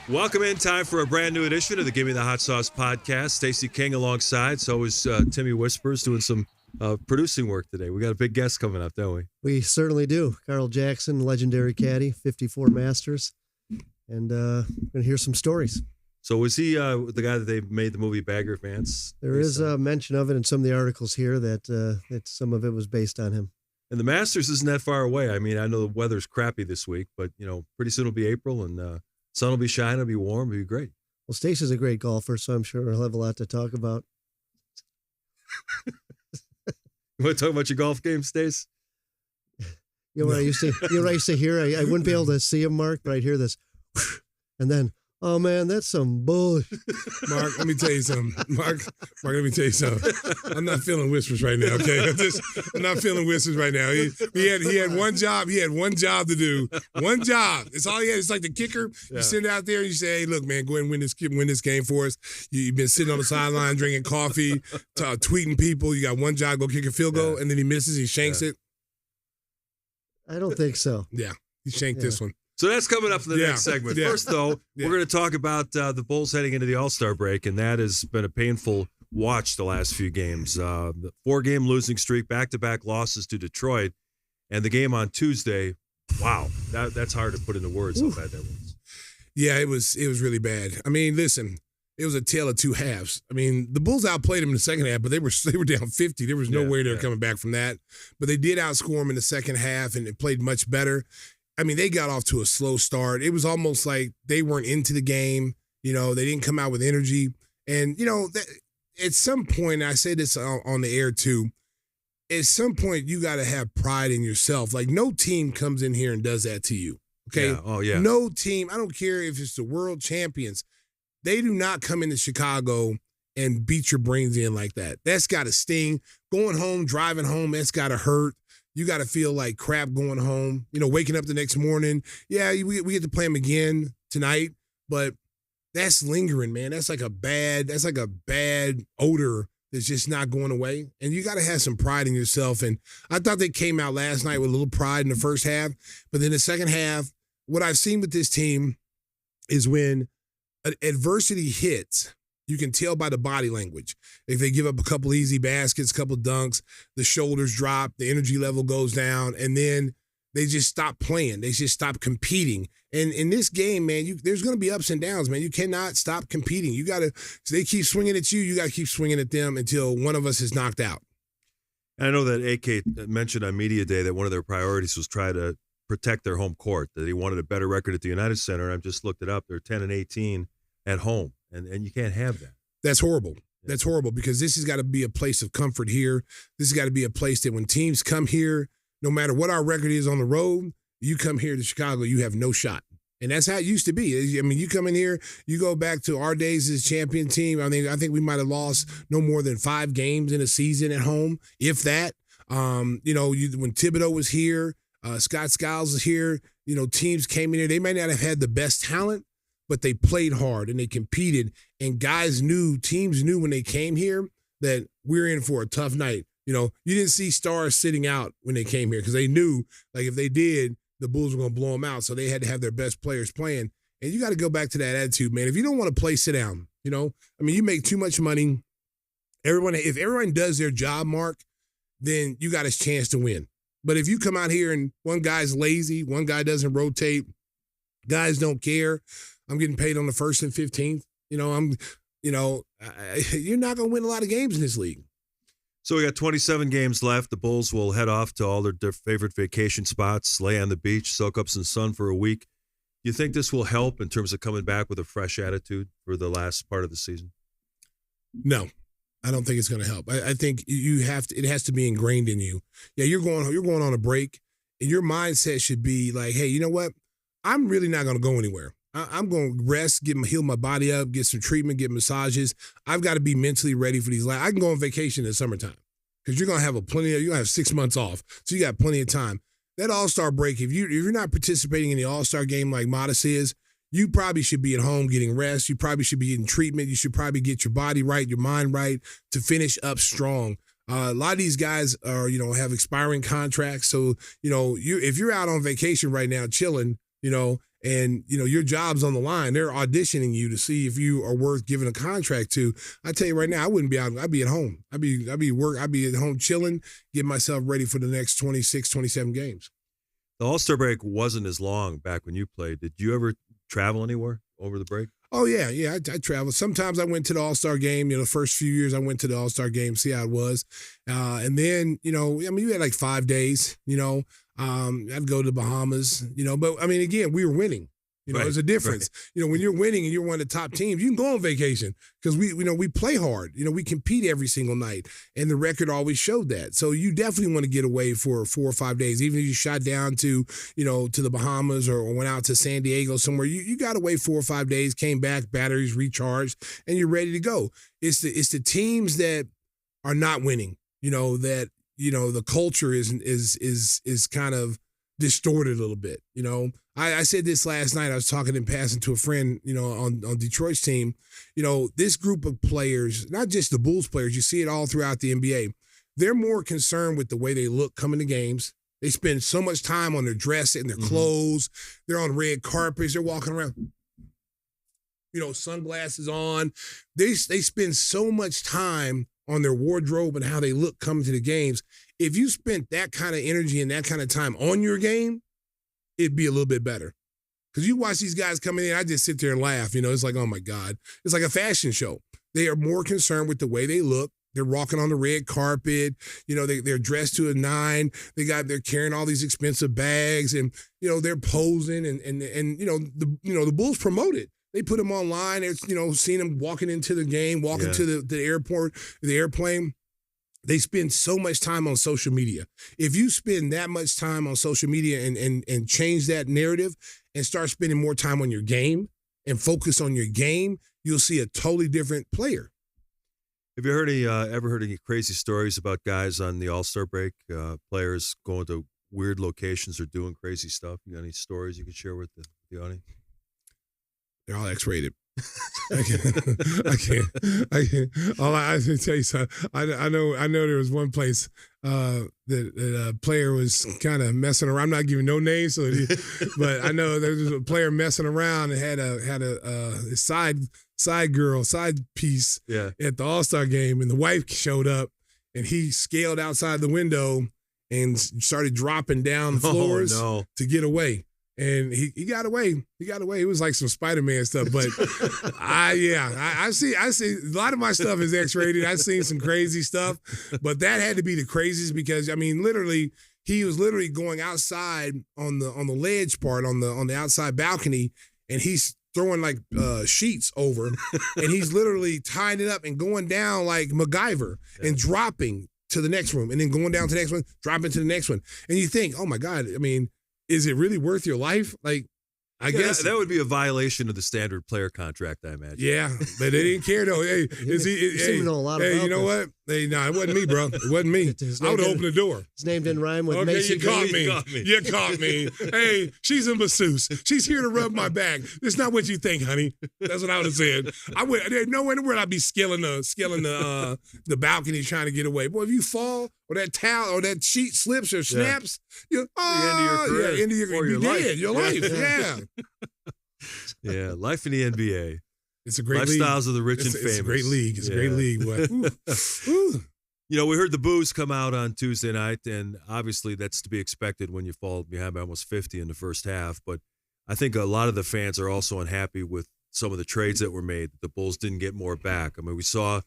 Welcome in. Time for a brand new edition of the Gimme the Hot Sauce podcast. Stacey King alongside. So is Timmy Whispers doing some producing work today. We got a big guest coming up, don't we? We certainly do. Carl Jackson, legendary caddy, 54 Masters. And we're going to hear some stories. So was he the guy that they made the movie Bagger Vance? There is a mention of it in some of the articles here that some of it was based on him. And the Masters isn't that far away. I mean, I know the weather's crappy this week, but, pretty soon it'll be April and sun will be shining, it'll be warm, it'll be great. Well, Stacey's a great golfer, so I'm sure he'll have a lot to talk about. You want to talk about your golf game, Stace? You know what I used to hear? I wouldn't be able to see him, Mark, but I'd hear this. And then, oh, man, that's some bullshit. Mark, let me tell you something. Mark, let me tell you something. I'm not feeling whispers right now, okay? I'm not feeling whispers right now. He had one job. He had one job to do. One job. It's all he had. It's like the kicker. Yeah. You sit out there and you say, hey, look, man, go ahead and win this game for us. You've been sitting on the sideline drinking coffee, tweeting people. You got one job, go kick a field goal, and then he misses. He shanks it. I don't think so. Yeah, he shanked this one. So that's coming up in the next segment. First, though, we're going to talk about the Bulls heading into the All-Star break, and that has been a painful watch the last few games. The 4-game losing streak, back-to-back losses to Detroit, and the game on Tuesday. Wow, that's hard to put into words how bad that was. Yeah, it was really bad. I mean, listen, it was a tale of two halves. I mean, the Bulls outplayed them in the second half, but they were down 50. There was no way they were coming back from that. But they did outscore them in the second half, and it played much better. I mean, they got off to a slow start. It was almost like they weren't into the game. They didn't come out with energy. And, at some point, I say this on the air too, at some point you got to have pride in yourself. Like, no team comes in here and does that to you, okay? Yeah. Oh, yeah. No team, I don't care if it's the world champions, they do not come into Chicago and beat your brains in like that. That's got to sting. Going home, driving home, that's got to hurt. You got to feel like crap going home, waking up the next morning. Yeah, we get to play them again tonight, but that's lingering, man. That's like a bad odor that's just not going away. And you got to have some pride in yourself. And I thought they came out last night with a little pride in the first half, but then the second half, what I've seen with this team is when adversity hits, you can tell by the body language. If they give up a couple easy baskets, a couple dunks, the shoulders drop, the energy level goes down, and then they just stop playing. They just stop competing. And in this game, man, there's going to be ups and downs, man. You cannot stop competing. They keep swinging at you. You got to keep swinging at them until one of us is knocked out. And I know that AK mentioned on Media Day that one of their priorities was try to protect their home court, that he wanted a better record at the United Center. I've just looked it up. They're 10-18 at home. And you can't have that. That's horrible. That's horrible because this has got to be a place of comfort here. This has got to be a place that when teams come here, no matter what our record is on the road, you come here to Chicago, you have no shot. And that's how it used to be. I mean, you come in here, you go back to our days as champion team. I think we might have lost no more than 5 games in a season at home, if that. When Thibodeau was here, Scott Skiles was here, teams came in here. They might not have had the best talent, but they played hard and they competed, and teams knew when they came here that we're in for a tough night. You didn't see stars sitting out when they came here because they knew, like, if they did, the Bulls were going to blow them out. So they had to have their best players playing. And you got to go back to that attitude, man. If you don't want to play, sit down. You make too much money. If everyone does their job, Mark, then you got a chance to win. But if you come out here and one guy's lazy, one guy doesn't rotate, guys don't care, I'm getting paid on the 1st and 15th. You're not going to win a lot of games in this league. So we got 27 games left. The Bulls will head off to all their favorite vacation spots, lay on the beach, soak up some sun for a week. You think this will help in terms of coming back with a fresh attitude for the last part of the season? No, I don't think it's going to help. I think it has to be ingrained in you. Yeah, you're going on a break, and your mindset should be like, hey, you know what? I'm really not going to go anywhere. I'm going to rest, heal my body up, get some treatment, get massages. I've got to be mentally ready for these. I can go on vacation in the summertime because you're going to have you're going to have 6 months off. So you got plenty of time. That All-Star break, if you're not participating in the All-Star game like Matas is, you probably should be at home getting rest. You probably should be getting treatment. You should probably get your body right, your mind right to finish up strong. A lot of these guys are, have expiring contracts. So, if you're out on vacation right now chilling, and your job's on the line. They're auditioning you to see if you are worth giving a contract to. I tell you right now, I wouldn't be out. I'd be at home. I'd be at home chilling, getting myself ready for the next 26, 27 games. The All-Star break wasn't as long back when you played. Did you ever travel anywhere over the break? Oh, yeah. I traveled. Sometimes I went to the All-Star game. The first few years I went to the All-Star game, see how it was. And then, you had like 5 days, I'd go to the Bahamas, but I mean, again, we were winning. Right, there's a difference. Right. When you're winning and you're one of the top teams, you can go on vacation because we play hard. We compete every single night, and the record always showed that. So you definitely want to get away for 4 or 5 days, even if you shot down to to the Bahamas or went out to San Diego somewhere. You got away 4 or 5 days, came back, batteries recharged, and you're ready to go. It's the teams that are not winning. That the culture is kind of distorted a little bit. I said this last night. I was talking in passing to a friend, on Detroit's team. This group of players, not just the Bulls players, you see it all throughout the NBA. They're more concerned with the way they look coming to games. They spend so much time on their dress and their clothes. They're on red carpets. They're walking around, sunglasses on. They spend so much time on their wardrobe and how they look coming to the games. If you spent that kind of energy and that kind of time on your game, it'd be a little bit better. Because you watch these guys coming in, I just sit there and laugh. It's like, oh my God. It's like a fashion show. They are more concerned with the way they look. They're walking on the red carpet. They're dressed to a 9. They're carrying all these expensive bags, and they're posing, and the Bulls promote it. They put them online. It's seeing them walking into the game, walking to the airport, the airplane. They spend so much time on social media. If you spend that much time on social media and change that narrative and start spending more time on your game and focus on your game, you'll see a totally different player. Have you ever heard any crazy stories about guys on the All-Star break, players going to weird locations or doing crazy stuff? You got any stories you can share with the audience? They're all X-rated. I can't. I can tell you something. I know there was one place that a player was kind of messing around. I'm not giving no names, but I know there was a player messing around and had a side piece at the All-Star game, and the wife showed up, and he scaled outside the window and started dropping down floors to get away. And he got away. It was like some Spider-Man stuff. But I see a lot of my stuff is X-rated. I've seen some crazy stuff, but that had to be the craziest because literally he was literally going outside on the ledge part on the outside balcony, and he's throwing like sheets over, and he's literally tying it up and going down like MacGyver and dropping to the next room, and then going down to the next one, dropping to the next one, and you think, oh my God, is it really worth your life? Like, I guess that would be a viation of the standard player contract, I imagine. Yeah, but they didn't care though. Hey, you seem to know a lot about you know this. what? Hey, no, it wasn't me, bro. It wasn't me. I would open the door. His name didn't rhyme with okay, Mason. You caught me. You caught me. Hey, she's a masseuse. She's here to rub my back. It's not what you think, honey. That's what I would have said. There's nowhere in the world I'd be scaling the balcony trying to get away. Boy, if you fall or that towel or that sheet slips or snaps, you're the end of your career. Yeah, end of your life. Your life. Yeah. Yeah, life in the NBA. It's a great lifestyles league. of the rich and famous. It's a great league. It's a great league. We heard the boos come out on Tuesday night, and obviously that's to be expected when you fall behind by almost 50 in the first half. But I think a lot of the fans are also unhappy with some of the trades that were made. The Bulls didn't get more back. We saw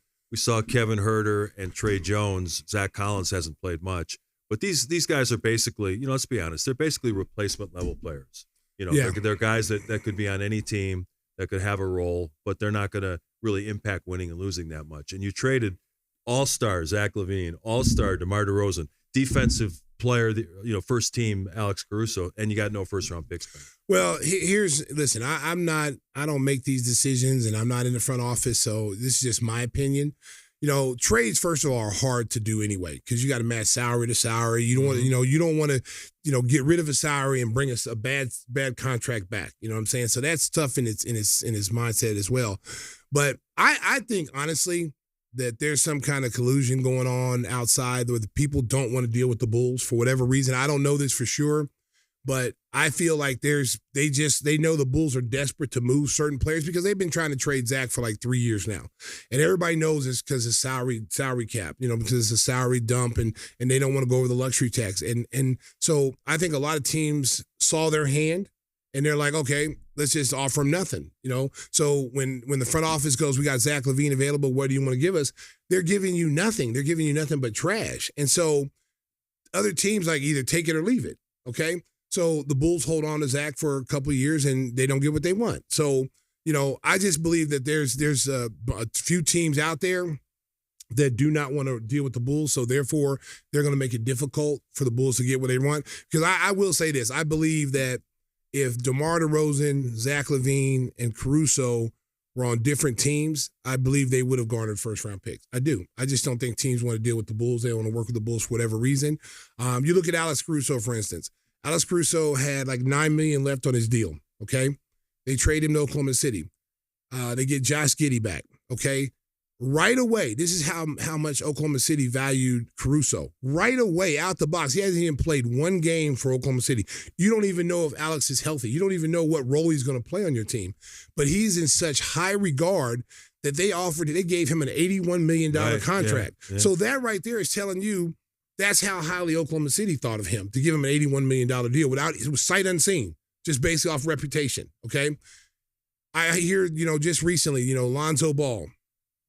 Kevin Huerter and Trey Jones. Zach Collins hasn't played much, but these guys are basically, let's be honest, they're basically replacement level players. They're guys that could be on any team that could have a role, but they're not going to really impact winning and losing that much. And you traded all-star Zach LaVine, all-star DeMar DeRozan, defensive player, first team Alex Caruso, and you got no first-round picks back. Well, listen, I don't make these decisions, and I'm not in the front office, so this is just my opinion. Trades, first of all, are hard to do anyway because you got to match salary to salary. You don't want to, you don't want to, get rid of a salary and bring us a bad contract back. You know what I'm saying? So that's tough in his mindset as well. But I think honestly that there's some kind of collusion going on outside where the people don't want to deal with the Bulls for whatever reason. I don't know this for sure, But I feel like they know the Bulls are desperate to move certain players because they've been trying to trade Zach for like 3 years now. And everybody knows it's because of salary cap, because it's a salary dump and they don't want to go over the luxury tax. And so I think a lot of teams saw their hand and they're like, okay, let's just offer him nothing, So when the front office goes, we got Zach LaVine available, what do you want to give us? They're giving you nothing. They're giving you nothing but trash. And so other teams like either take it or leave it, okay? So the Bulls hold on to Zach for a couple of years and they don't get what they want. So, I just believe that there's a few teams out there that do not want to deal with the Bulls. So therefore, they're going to make it difficult for the Bulls to get what they want. Because I will say this. I believe that if DeMar DeRozan, Zach LaVine, and Caruso were on different teams, I believe they would have garnered first-round picks. I do. I just don't think teams want to deal with the Bulls. They want to work with the Bulls for whatever reason. You look at Alex Caruso, for instance. Alex Caruso had like $9 million left on his deal, okay? They trade him to Oklahoma City. They get Josh Giddey back, okay? Right away, this is how much Oklahoma City valued Caruso. Right away, out the box. He hasn't even played one game for Oklahoma City. You don't even know if Alex is healthy. You don't even know what role he's going to play on your team. But he's in such high regard that they gave him an $81 million contract. Yeah. So that right there is telling you that's how highly Oklahoma City thought of him, to give him an $81 million deal it was sight unseen, just basically off reputation, okay? I hear, just recently, Lonzo Ball.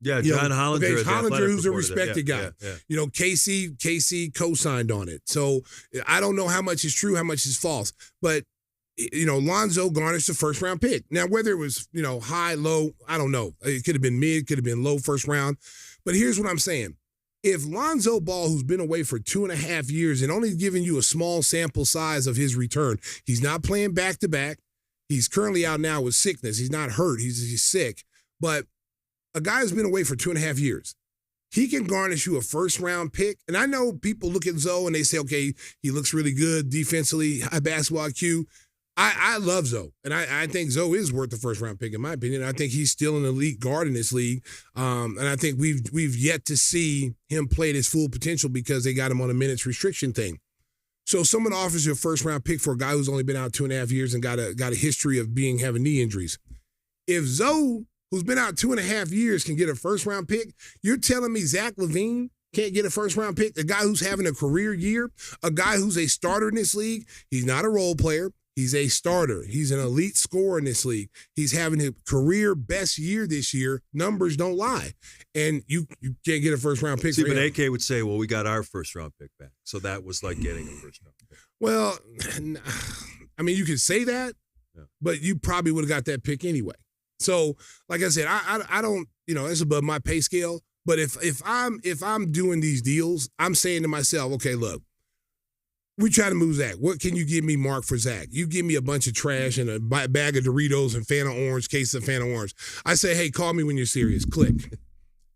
Yeah, John Hollinger. Okay, Hollinger, who's a respected guy. Yeah. Casey co-signed on it. So I don't know how much is true, how much is false. But, Lonzo garnished the first-round pick. Now, whether it was, high, low, I don't know. It could have been mid, could have been low first round. But here's what I'm saying. If Lonzo Ball, who's been away for 2.5 years and only giving you a small sample size of his return, he's not playing back-to-back. He's currently out now with sickness. He's not hurt. He's sick. But a guy who's been away for 2.5 years, he can garnish you a first-round pick. And I know people look at Zoe and they say, okay, he looks really good defensively, high basketball IQ. I love Zoe, and I think Zoe is worth the first-round pick, in my opinion. I think he's still an elite guard in this league, and I think we've yet to see him play at his full potential because they got him on a minutes restriction thing. So someone offers you a first-round pick for a guy who's only been out 2.5 years and got a history of having knee injuries. If Zoe, who's been out 2.5 years, can get a first-round pick, you're telling me Zach LaVine can't get a first-round pick? A guy who's having a career year, a guy who's a starter in this league, he's not a role player. He's a starter. He's an elite scorer in this league. He's having his career best year this year. Numbers don't lie. And you can't get a first-round pick. See, but AK would say, well, we got our first-round pick back. So that was like getting a first-round pick. Well, I mean, you could say that, but you probably would have got that pick anyway. So, like I said, I don't, it's above my pay scale. But if I'm doing these deals, I'm saying to myself, okay, look, we try to move Zach. What can you give me, Mark, for Zach? You give me a bunch of trash and a bag of Doritos and Fanta Orange, case of Fanta Orange. I say, hey, call me when you're serious. Click.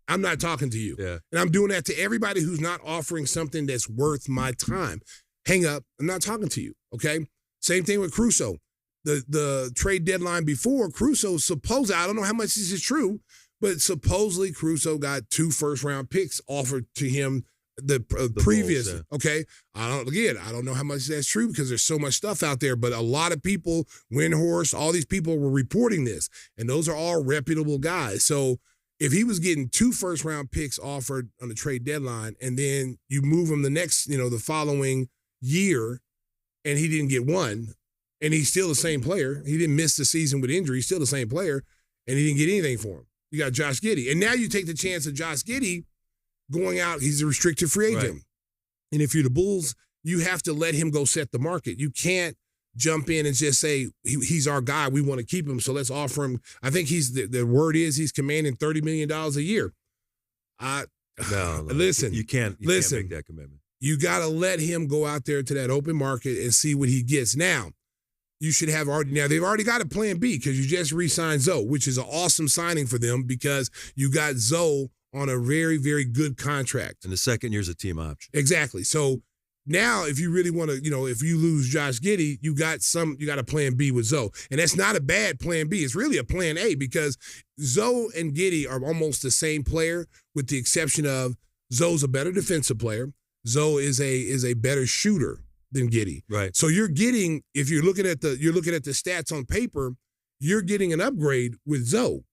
I'm not talking to you. Yeah. And I'm doing that to everybody who's not offering something that's worth my time. Hang up. I'm not talking to you, okay? Same thing with Caruso. The trade deadline before, Caruso supposedly, I don't know how much this is true, but supposedly Caruso got 2 first-round picks offered to him the previous, Bulls, okay? I don't know how much that's true because there's so much stuff out there, but a lot of people, Windhorst, all these people were reporting this, and those are all reputable guys. So if he was getting 2 first-round picks offered on the trade deadline, and then you move him the following year, and he didn't get 1, and he's still the same player. He didn't miss the season with injury. He's still the same player, and he didn't get anything for him. You got Josh Giddey. And now you take the chance of Josh Giddey going out. He's a restricted free agent. Right. And if you're the Bulls, you have to let him go set the market. You can't jump in and just say, he's our guy. We want to keep him, so let's offer him. I think the word is he's commanding $30 million a year. No, listen. You can't make that commitment. You got to let him go out there to that open market and see what he gets. Now, you should have they've already got a plan B because you just re-signed Zoe, which is an awesome signing for them because you got Zoe on a very, very good contract. And the second year's a team option. Exactly. So now if you really want to, if you lose Josh Giddey, you got a plan B with Zoe. And that's not a bad plan B. It's really a plan A because Zoe and Giddey are almost the same player with the exception of Zoe's a better defensive player. Zoe is a better shooter. than Giddey. Right. So you're getting, if you're looking at the stats on paper, you're getting an upgrade with Zoe.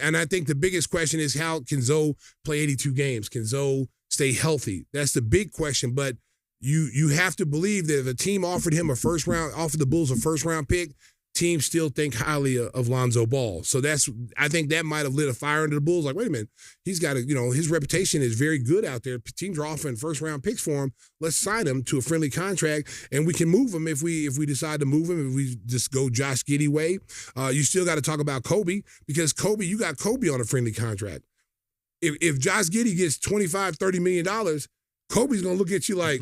And I think the biggest question is, how can Zoe play 82 games? Can Zoe stay healthy? That's the big question. But you have to believe that if a team offered the Bulls a first round pick, teams still think highly of Lonzo Ball. So I think that might have lit a fire under the Bulls. Like, wait a minute, he's got his reputation is very good out there. Teams are offering first round picks for him. Let's sign him to a friendly contract, and we can move him if we decide to move him. If we just go Josh Giddey way, you still got to talk about Kobe, because you got Kobe on a friendly contract. If Josh Giddey gets $25-30 million, Kobe's gonna look at you like,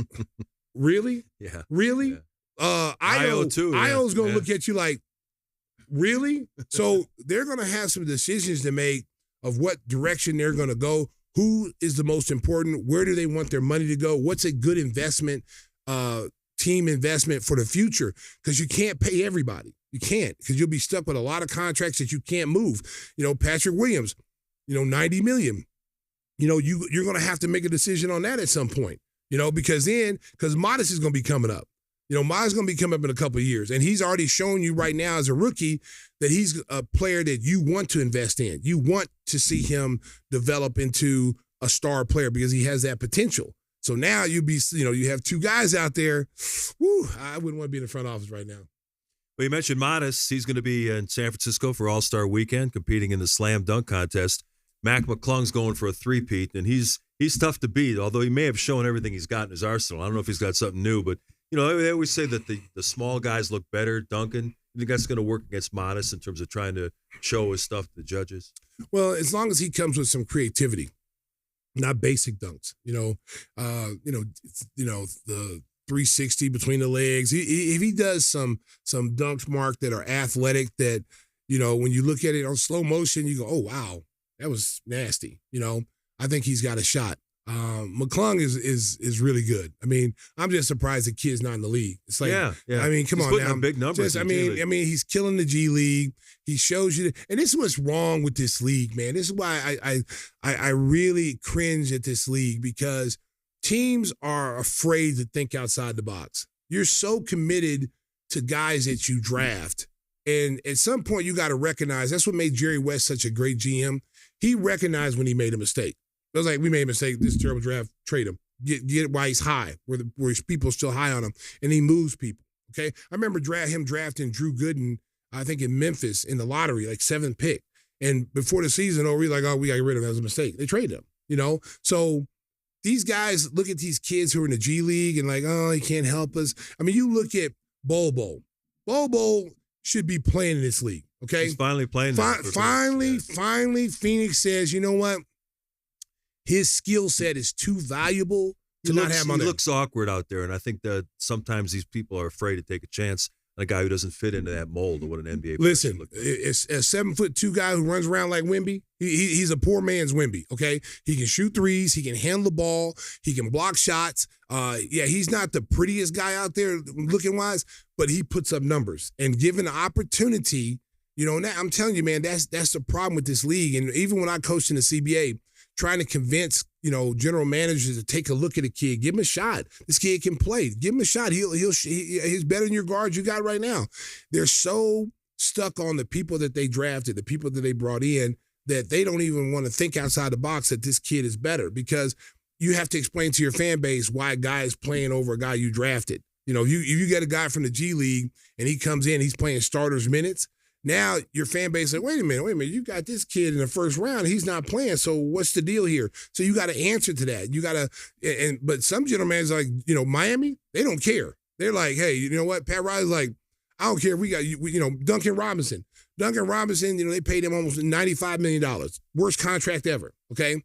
really? Yeah. Really? Yeah. Io's gonna Yeah. look at you like, really? So they're going to have some decisions to make of what direction they're going to go. Who is the most important? Where do they want their money to go? What's a good investment, team investment for the future? Because you can't pay everybody. You can't, because you'll be stuck with a lot of contracts that you can't move. Patrick Williams, $90 million. You're going to have to make a decision on that at some point, because Matas is going to be coming up. Ma's going to be coming up in a couple of years, and he's already shown you right now as a rookie that he's a player that you want to invest in. You want to see him develop into a star player because he has that potential. So now you have two guys out there. Whew, I wouldn't want to be in the front office right now. Well, you mentioned Matas. He's going to be in San Francisco for All-Star Weekend, competing in the slam dunk contest. Mac McClung's going for a three-peat, and he's tough to beat, although he may have shown everything he's got in his arsenal. I don't know if he's got something new, but they always say that the small guys look better. Duncan, you think that's going to work against Matas in terms of trying to show his stuff to the judges? Well, as long as he comes with some creativity, not basic dunks. The 360 between the legs. If he does some dunks, Mark, that are athletic, that when you look at it on slow motion, you go, oh wow, that was nasty. I think he's got a shot. McClung is really good. I mean, I'm just surprised the kid's not in the league. It's like, yeah. I mean, come he's on now. Big numbers. He's killing the G League. He shows you, and this is what's wrong with this league, man. This is why I really cringe at this league, because teams are afraid to think outside the box. You're so committed to guys that you draft, and at some point you got to recognize. That's what made Jerry West such a great GM. He recognized when he made a mistake. It was like, we made a mistake. This is a terrible draft. Trade him. Get it while he's high, where people are still high on him, and he moves people. Okay, I remember him drafting Drew Gooden, I think in Memphis in the lottery, like 7th pick, and before the season over, we got to get rid of him. That was a mistake. They traded him. So these guys look at these kids who are in the G League and like, oh, he can't help us. I mean, you look at Bobo. Bobo should be playing in this league. Okay, he's finally playing. Finally, Phoenix says, you know what? His skill set is too valuable to not have him on there. He looks awkward out there, and I think that sometimes these people are afraid to take a chance on a guy who doesn't fit into that mold of what an NBA player should look like. It's a 7'2" guy who runs around like Wemby. He's a poor man's Wemby, okay? He can shoot threes. He can handle the ball. He can block shots. He's not the prettiest guy out there looking-wise, but he puts up numbers. And given the opportunity, now I'm telling you, man, that's the problem with this league. And even when I coached in the CBA, trying to convince, general managers to take a look at a kid, give him a shot. This kid can play. Give him a shot. He's better than your guards you got right now. They're so stuck on the people that they drafted, the people that they brought in, that they don't even want to think outside the box that this kid is better, because you have to explain to your fan base why a guy is playing over a guy you drafted. If you get a guy from the G League and he comes in, he's playing starters minutes. Now your fan base is like, wait a minute, you got this kid in the first round, he's not playing, so what's the deal here? So you got to answer to that. You got to, but some general managers like, Miami, they don't care. They're like, hey, you know what? Pat Riley's like, I don't care if we got, Duncan Robinson. They paid him almost $95 million. Worst contract ever, okay?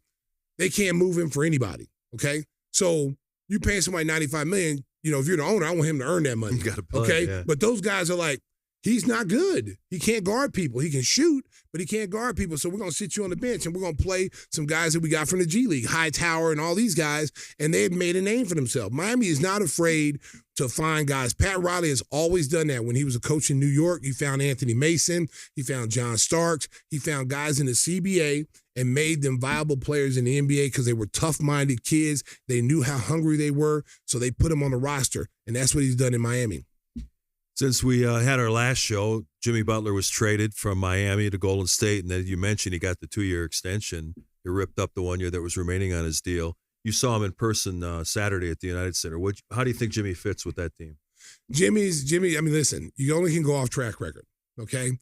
They can't move him for anybody, okay? So you paying somebody $95 million, if you're the owner, I want him to earn that money, you gotta play, okay? Yeah. But those guys are like, he's not good. He can't guard people. He can shoot, but he can't guard people. So we're going to sit you on the bench, and we're going to play some guys that we got from the G League, Hightower and all these guys, and they've made a name for themselves. Miami is not afraid to find guys. Pat Riley has always done that. When he was a coach in New York, he found Anthony Mason. He found John Starks. He found guys in the CBA, and made them viable players in the NBA because they were tough-minded kids. They knew how hungry they were, so they put them on the roster, and that's what he's done in Miami. Since we had our last show, Jimmy Butler was traded from Miami to Golden State, and then you mentioned he got the 2-year extension. He ripped up the 1 year that was remaining on his deal. You saw him in person Saturday at the United Center. How do you think Jimmy fits with that team? Jimmy, I mean, listen, you only can go off track record, okay?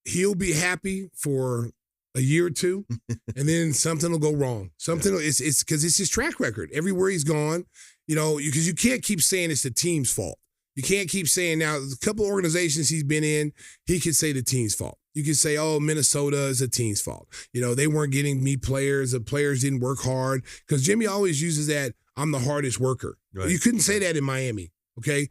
He'll be happy for a year or two, and then something will go wrong. It's because it's his track record. Everywhere he's gone, because you can't keep saying it's the team's fault. You can't keep saying now, a couple of organizations he's been in, he could say the team's fault. You could say, oh, Minnesota is the team's fault. They weren't getting me players. The players didn't work hard. Because Jimmy always uses that, I'm the hardest worker. Right. You couldn't say that in Miami, okay?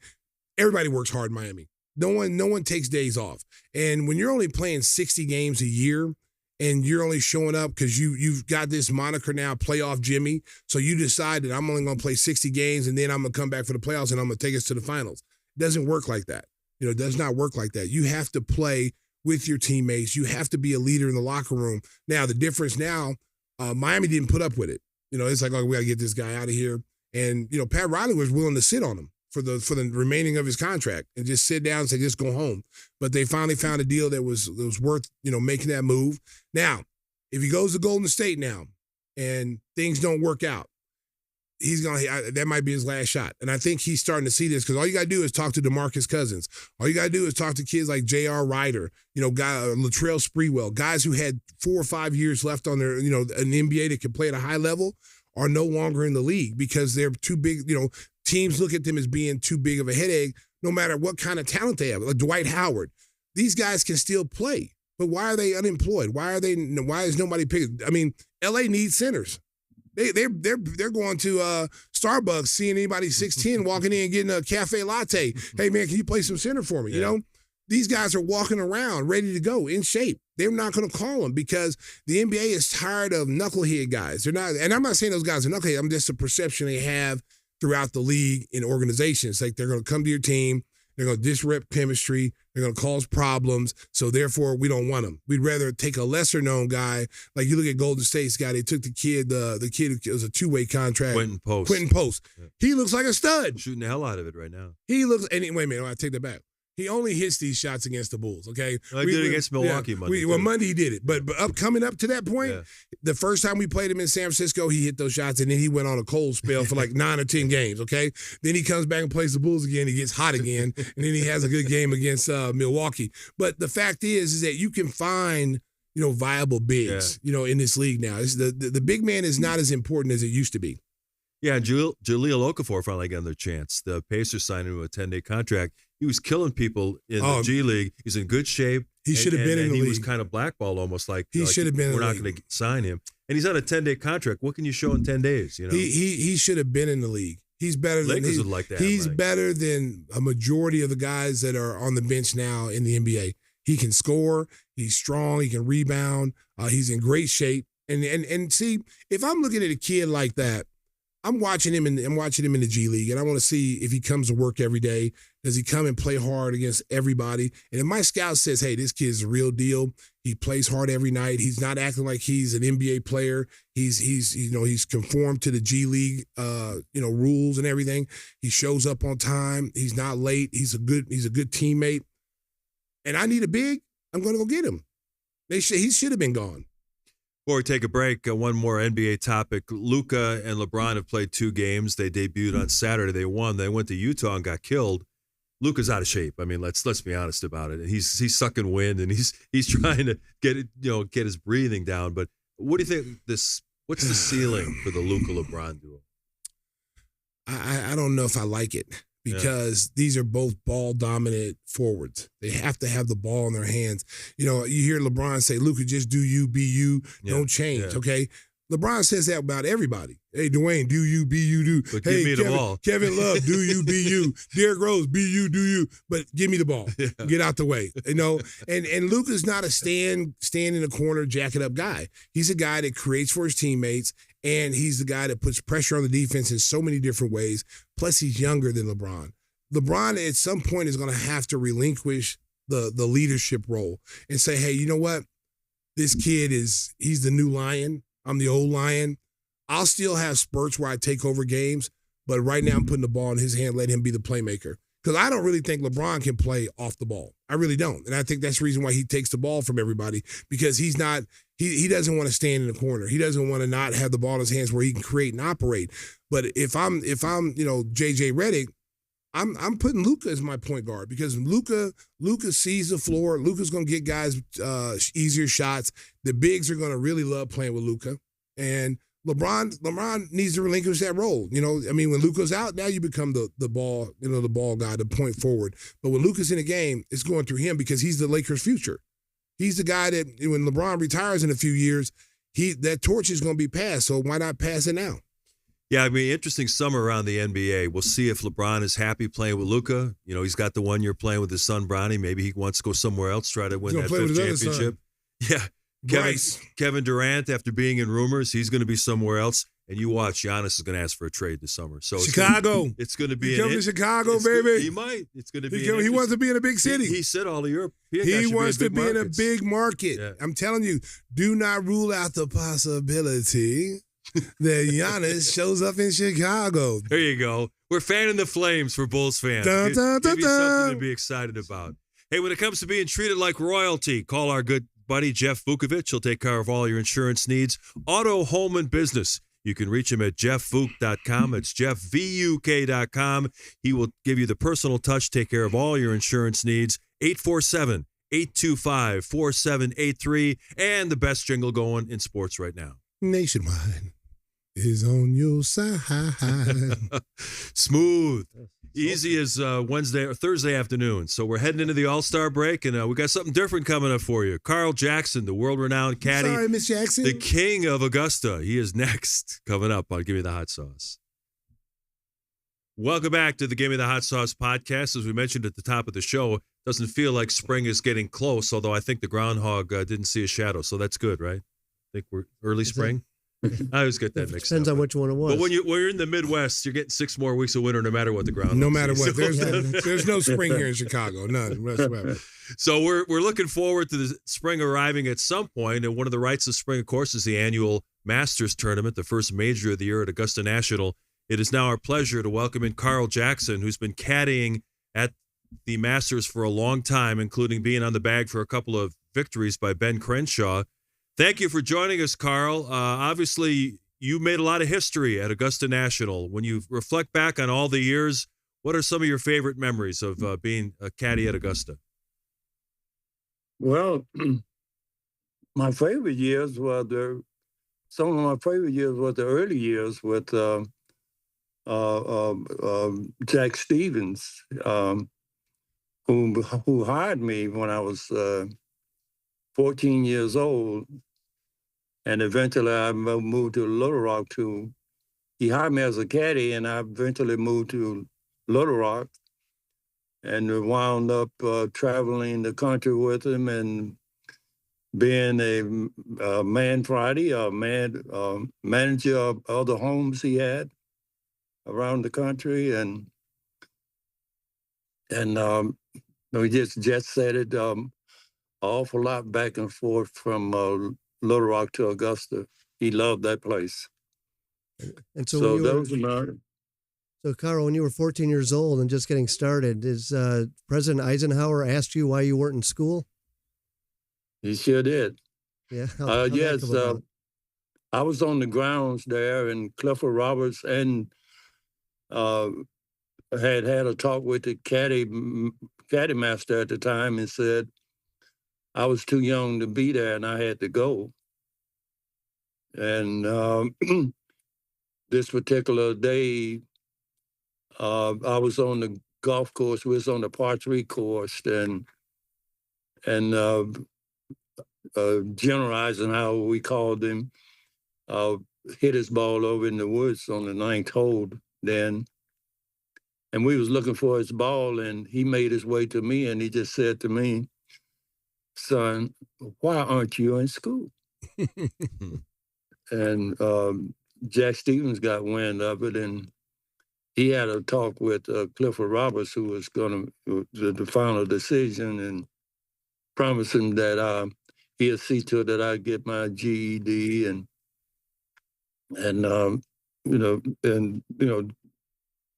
Everybody works hard in Miami. No one takes days off. And when you're only playing 60 games a year and you're only showing up because you've got this moniker now, Playoff Jimmy, so you decide that I'm only going to play 60 games and then I'm going to come back for the playoffs and I'm going to take us to the finals. It doesn't work like that. It does not work like that. You have to play with your teammates. You have to be a leader in the locker room. Now, the difference now, Miami didn't put up with it. It's like, oh, we got to get this guy out of here. And, Pat Riley was willing to sit on him for the remaining of his contract and just sit down and say, just go home. But they finally found a deal that was worth, making that move. Now, if he goes to Golden State now and things don't work out, that might be his last shot. And I think he's starting to see this because all you got to do is talk to DeMarcus Cousins. All you got to do is talk to kids like J.R. Ryder, Latrell Sprewell, guys who had 4 or 5 years left on their, an NBA that could play at a high level are no longer in the league because they're too big. Teams look at them as being too big of a headache no matter what kind of talent they have. Like Dwight Howard. These guys can still play, but why are they unemployed? Why is nobody picking? I mean, LA needs centers. They're going to Starbucks, seeing anybody 6'10", walking in, getting a cafe latte. Hey, man, can you play some center for me? Yeah. These guys are walking around ready to go, in shape. They're not going to call them because the NBA is tired of knucklehead guys. They're not, and I'm not saying those guys are knucklehead. I'm just a perception they have throughout the league in organizations. Like they're going to come to your team. They're going to disrupt chemistry. They're going to cause problems. So therefore, we don't want them. We'd rather take a lesser known guy. Like you look at Golden State's guy. They took the kid who was a 2-way contract. Quentin Post. Yeah. He looks like a stud. Shooting the hell out of it right now. He looks. And wait a minute. I take that back. He only hits these shots against the Bulls, okay? I did it against Milwaukee Monday. Monday he did it. But coming up to that point, the first time we played him in San Francisco, he hit those shots, and then he went on a cold spell for like 9 or 10 games, okay? Then he comes back and plays the Bulls again. He gets hot again, and then he has a good game against Milwaukee. But the fact is that you can find, viable bigs, in this league now. The big man is not as important as it used to be. Yeah, Jahlil Okafor finally got their chance. The Pacers signed him to a 10-day contract. He was killing people in the G League. He's in good shape. He should have been in the league. He was kind of blackballed almost like he should have been. We're not going to sign him. And he's on a 10-day contract. What can you show in 10 days? He should have been in the league. He's better than Lakers would like that. He's better than a majority of the guys that are on the bench now in the NBA. He can score. He's strong. He can rebound. He's in great shape. And see, if I'm looking at a kid like that, I'm watching him in the G League, and I want to see if he comes to work every day. Does he come and play hard against everybody? And if my scout says, "Hey, this kid's the real deal. He plays hard every night. He's not acting like he's an NBA player. He's conformed to the G League, rules and everything. He shows up on time. He's not late. He's a good teammate. And I need a big. I'm going to go get him. He should have been gone." Before we take a break, one more NBA topic. Luka and LeBron have played 2 games. They debuted on Saturday. They won. They went to Utah and got killed. Luka's out of shape. I mean, let's be honest about it. He's sucking wind and he's trying to get his breathing down. But what do you think what's the ceiling for the Luka LeBron duo? I don't know if I like it. Because these are both ball-dominant forwards. They have to have the ball in their hands. You hear LeBron say, Luka, just do you, be you, don't change, okay? LeBron says that about everybody. Hey, Dwayne, do you, be you, do. But hey, give me the ball. Kevin Love, do you, be you. Derrick Rose, be you, do you. But give me the ball. Yeah. Get out the way. And Luka's not a stand in the corner, jack it up guy. He's a guy that creates for his teammates, and he's the guy that puts pressure on the defense in so many different ways. Plus, he's younger than LeBron. LeBron, at some point, is going to have to relinquish the leadership role and say, hey, you know what? this kid he's the new lion. I'm the old lion. I'll still have spurts where I take over games, but right now I'm putting the ball in his hand, let him be the playmaker. Because I don't really think LeBron can play off the ball. I really don't. And I think that's the reason why he takes the ball from everybody, because he doesn't want to stand in the corner. He doesn't want to not have the ball in his hands where he can create and operate. But if I'm JJ Redick, I'm putting Luka as my point guard, because Luka sees the floor. Luka's going to get guys easier shots. The bigs are going to really love playing with Luka. And LeBron needs to relinquish that role. When Luka's out, now you become the ball guy, the point forward. But when Luka's in the game, it's going through him because he's the Lakers' future. He's the guy that when LeBron retires in a few years, that torch is going to be passed. So why not pass it now? Yeah, interesting summer around the NBA. We'll see if LeBron is happy playing with Luka. He's got the 1 year playing with his son, Bronny. Maybe he wants to go somewhere else, try to win that 5th championship. Yeah. Kevin Durant, after being in rumors, he's going to be somewhere else. And you watch, Giannis is going to ask for a trade this summer. So Chicago. It's going to be coming to Chicago, baby. He might. It's going to be. He wants to be in a big city. He said all of Europe. He wants to be in a big market. Yeah. I'm telling you, do not rule out the possibility that Giannis shows up in Chicago. There you go. We're fanning the flames for Bulls fans. Dun, dun, dun, Give you something to be excited about. Hey, when it comes to being treated like royalty, call our good buddy Jeff Vukovich. He'll take care of all your insurance needs. Auto, home, and business. You can reach him at jeffvuk.com. It's jeffvuk.com. He will give you the personal touch, take care of all your insurance needs. 847-825-4783. And the best jingle going in sports right now. Nationwide is on your side. Smooth. Easy as Wednesday or Thursday afternoon. So we're heading into the All-Star break, and we got something different coming up for you. Carl Jackson, the world-renowned caddy. Sorry, Miss Jackson. The king of Augusta. He is next, coming up on Give Me the Hot Sauce. Welcome back to the Give Me the Hot Sauce podcast. As we mentioned at the top of the show, it doesn't feel like spring is getting close, although I think the groundhog didn't see a shadow, so that's good, right? I think we're early spring. I always get that mixed up. Depends on which one it was. But when you're in the Midwest, you're getting 6 more weeks of winter no matter what the ground. No matter what. There's no spring here in Chicago. None whatsoever. So we're looking forward to the spring arriving at some point. And one of the rites of spring, of course, is the annual Masters tournament, the first major of the year at Augusta National. It is now our pleasure to welcome in Carl Jackson, who's been caddying at the Masters for a long time, including being on the bag for a couple of victories by Ben Crenshaw. Thank you for joining us, Carl. Obviously, you made a lot of history at Augusta National. When you reflect back on all the years, what are some of your favorite memories of being a caddy at Augusta? Well, my favorite years were some of my favorite years were the early years with Jack Stevens, who hired me when I was 14 years old. And eventually I moved to Little Rock he hired me as a caddy, and I eventually moved to Little Rock and wound up traveling the country with him and being a man Friday, manager of other homes he had around the country. And we just said it an awful lot back and forth from Little Rock to Augusta. He loved that place. And so Carl, when you were 14 years old and just getting started, is President Eisenhower asked you why you weren't in school? He sure did. Yeah. Yes. I was on the grounds there, and Clifford Roberts and had a talk with the caddy master at the time and said I was too young to be there and I had to go. And this particular day, I was on the golf course. We was on the par 3 course, and General Eisenhower, we called him, hit his ball over in the woods on the 9th hole then. And we was looking for his ball, and he made his way to me, and he just said to me, "Son, why aren't you in school?" And Jack Stevens got wind of it, and he had a talk with Clifford Roberts, who was going to the final decision, and promised him that he'd see to it that I get my GED and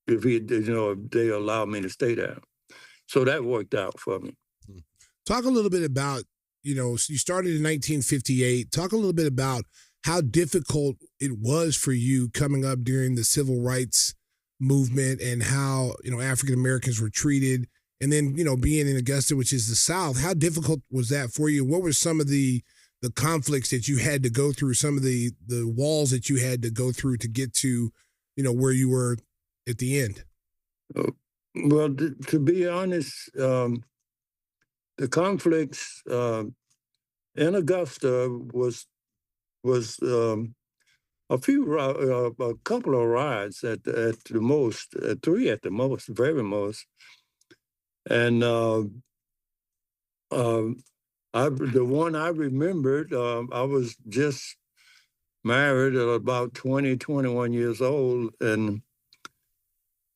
if they allowed me to stay there. So that worked out for me. Talk a little bit about, you started in 1958. Talk a little bit about how difficult it was for you coming up during the civil rights movement and how, African Americans were treated. And then, being in Augusta, which is the South, how difficult was that for you? What were some of the conflicts that you had to go through, some of the walls that you had to go through to get to, where you were at the end? Well, to be honest, the conflicts in Augusta was a couple of riots at the most, 3 at the most, very most, and the one I remembered, I was just married at about 20, 21 years old, and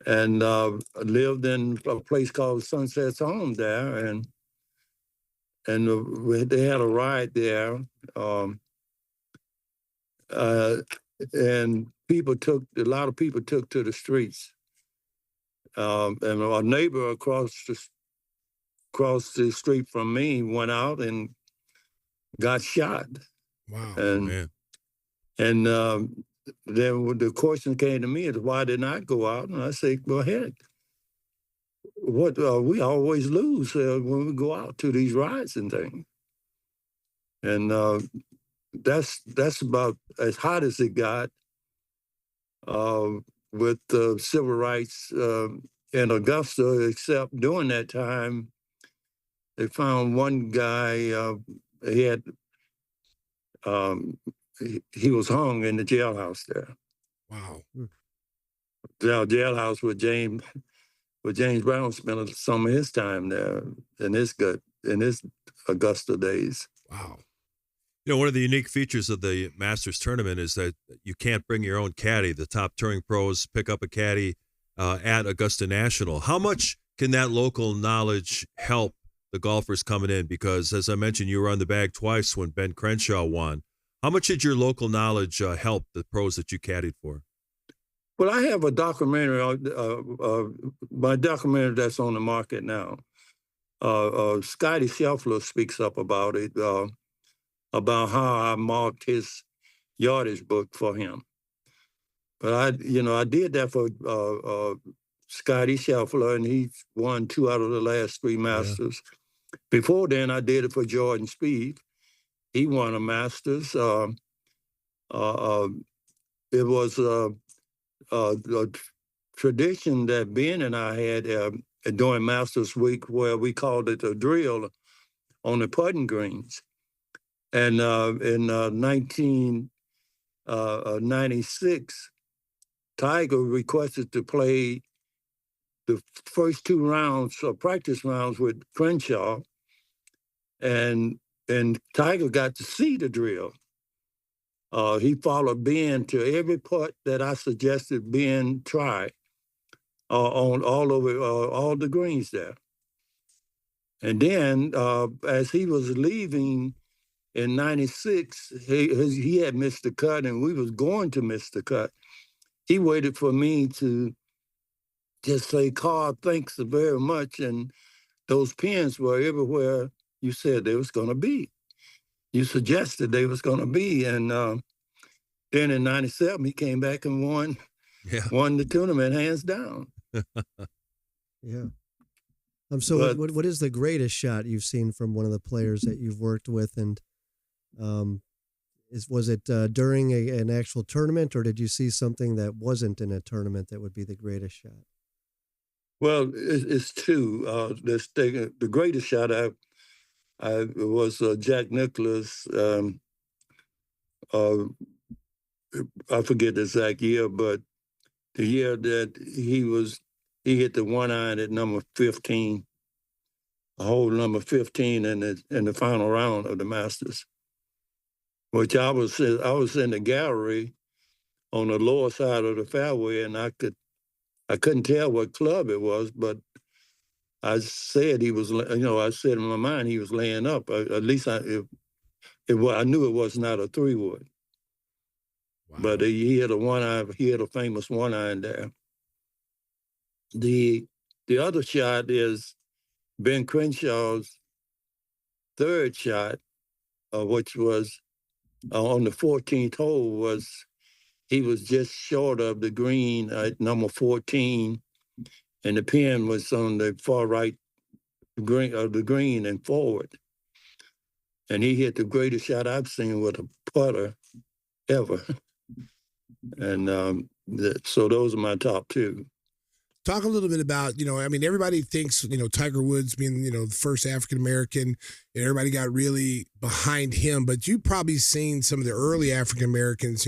lived in a place called Sunset's Home there, and they had a riot there, and a lot of people took to the streets, and a neighbor across the street from me went out and got shot. Wow, man. And then the question came to me is, why didn't I go out? And I said, go ahead. We always lose when we go out to these riots and things. And that's about as hot as it got with civil rights in Augusta, except during that time, they found one guy, he was hung in the jailhouse there. Wow. The jailhouse where James Brown spent some of his time there in his Augusta days. Wow. One of the unique features of the Masters tournament is that you can't bring your own caddy. The top touring pros pick up a caddy at Augusta National. How much can that local knowledge help the golfers coming in? Because, as I mentioned, you were on the bag twice when Ben Crenshaw won. How much did your local knowledge help the pros that you caddied for? Well, I have a documentary, my documentary that's on the market now. Scotty Scheffler speaks up about it, about how I marked his yardage book for him. But I did that for Scotty Scheffler, and he won 2 out of the last 3 Masters. Yeah. Before then, I did it for Jordan Spieth. He won a Masters. It was a tradition that Ben and I had during Masters Week, where we called it a drill on the putting greens. And in 1996, Tiger requested to play the first 2 rounds, practice rounds, with Crenshaw, and Tiger got to see the drill. He followed Ben to every putt that I suggested Ben try on all the greens there. And then, as he was leaving in 96, he had missed the cut, and we was going to miss the cut. He waited for me to just say, "Carl, thanks very much." And those pins were everywhere you said they was going to be. You suggested they was going to be. And then in 97, he came back and won the tournament hands down. Yeah. So what is the greatest shot you've seen from one of the players that you've worked with? And was it during an actual tournament, or did you see something that wasn't in a tournament that would be the greatest shot? Well, it's 2. The greatest shot was Jack Nicklaus. I forget the exact year, but the year that he hit the 1-iron at number 15, hole number 15 in the final round of the Masters, which I was in the gallery on the lower side of the fairway, and I couldn't tell what club it was, but I said he was, I said in my mind he was laying up. At least I knew it was not a 3-wood. Wow. But he had a famous one-iron there. The other shot is Ben Crenshaw's third shot, which was on the 14th hole. He was just short of the green at number 14, and the pin was on the far right of the green and forward. And he hit the greatest shot I've seen with a putter ever. And so those are my top two. Talk a little bit about, everybody thinks, Tiger Woods being, the first African-American, and everybody got really behind him, but you've probably seen some of the early African-Americans,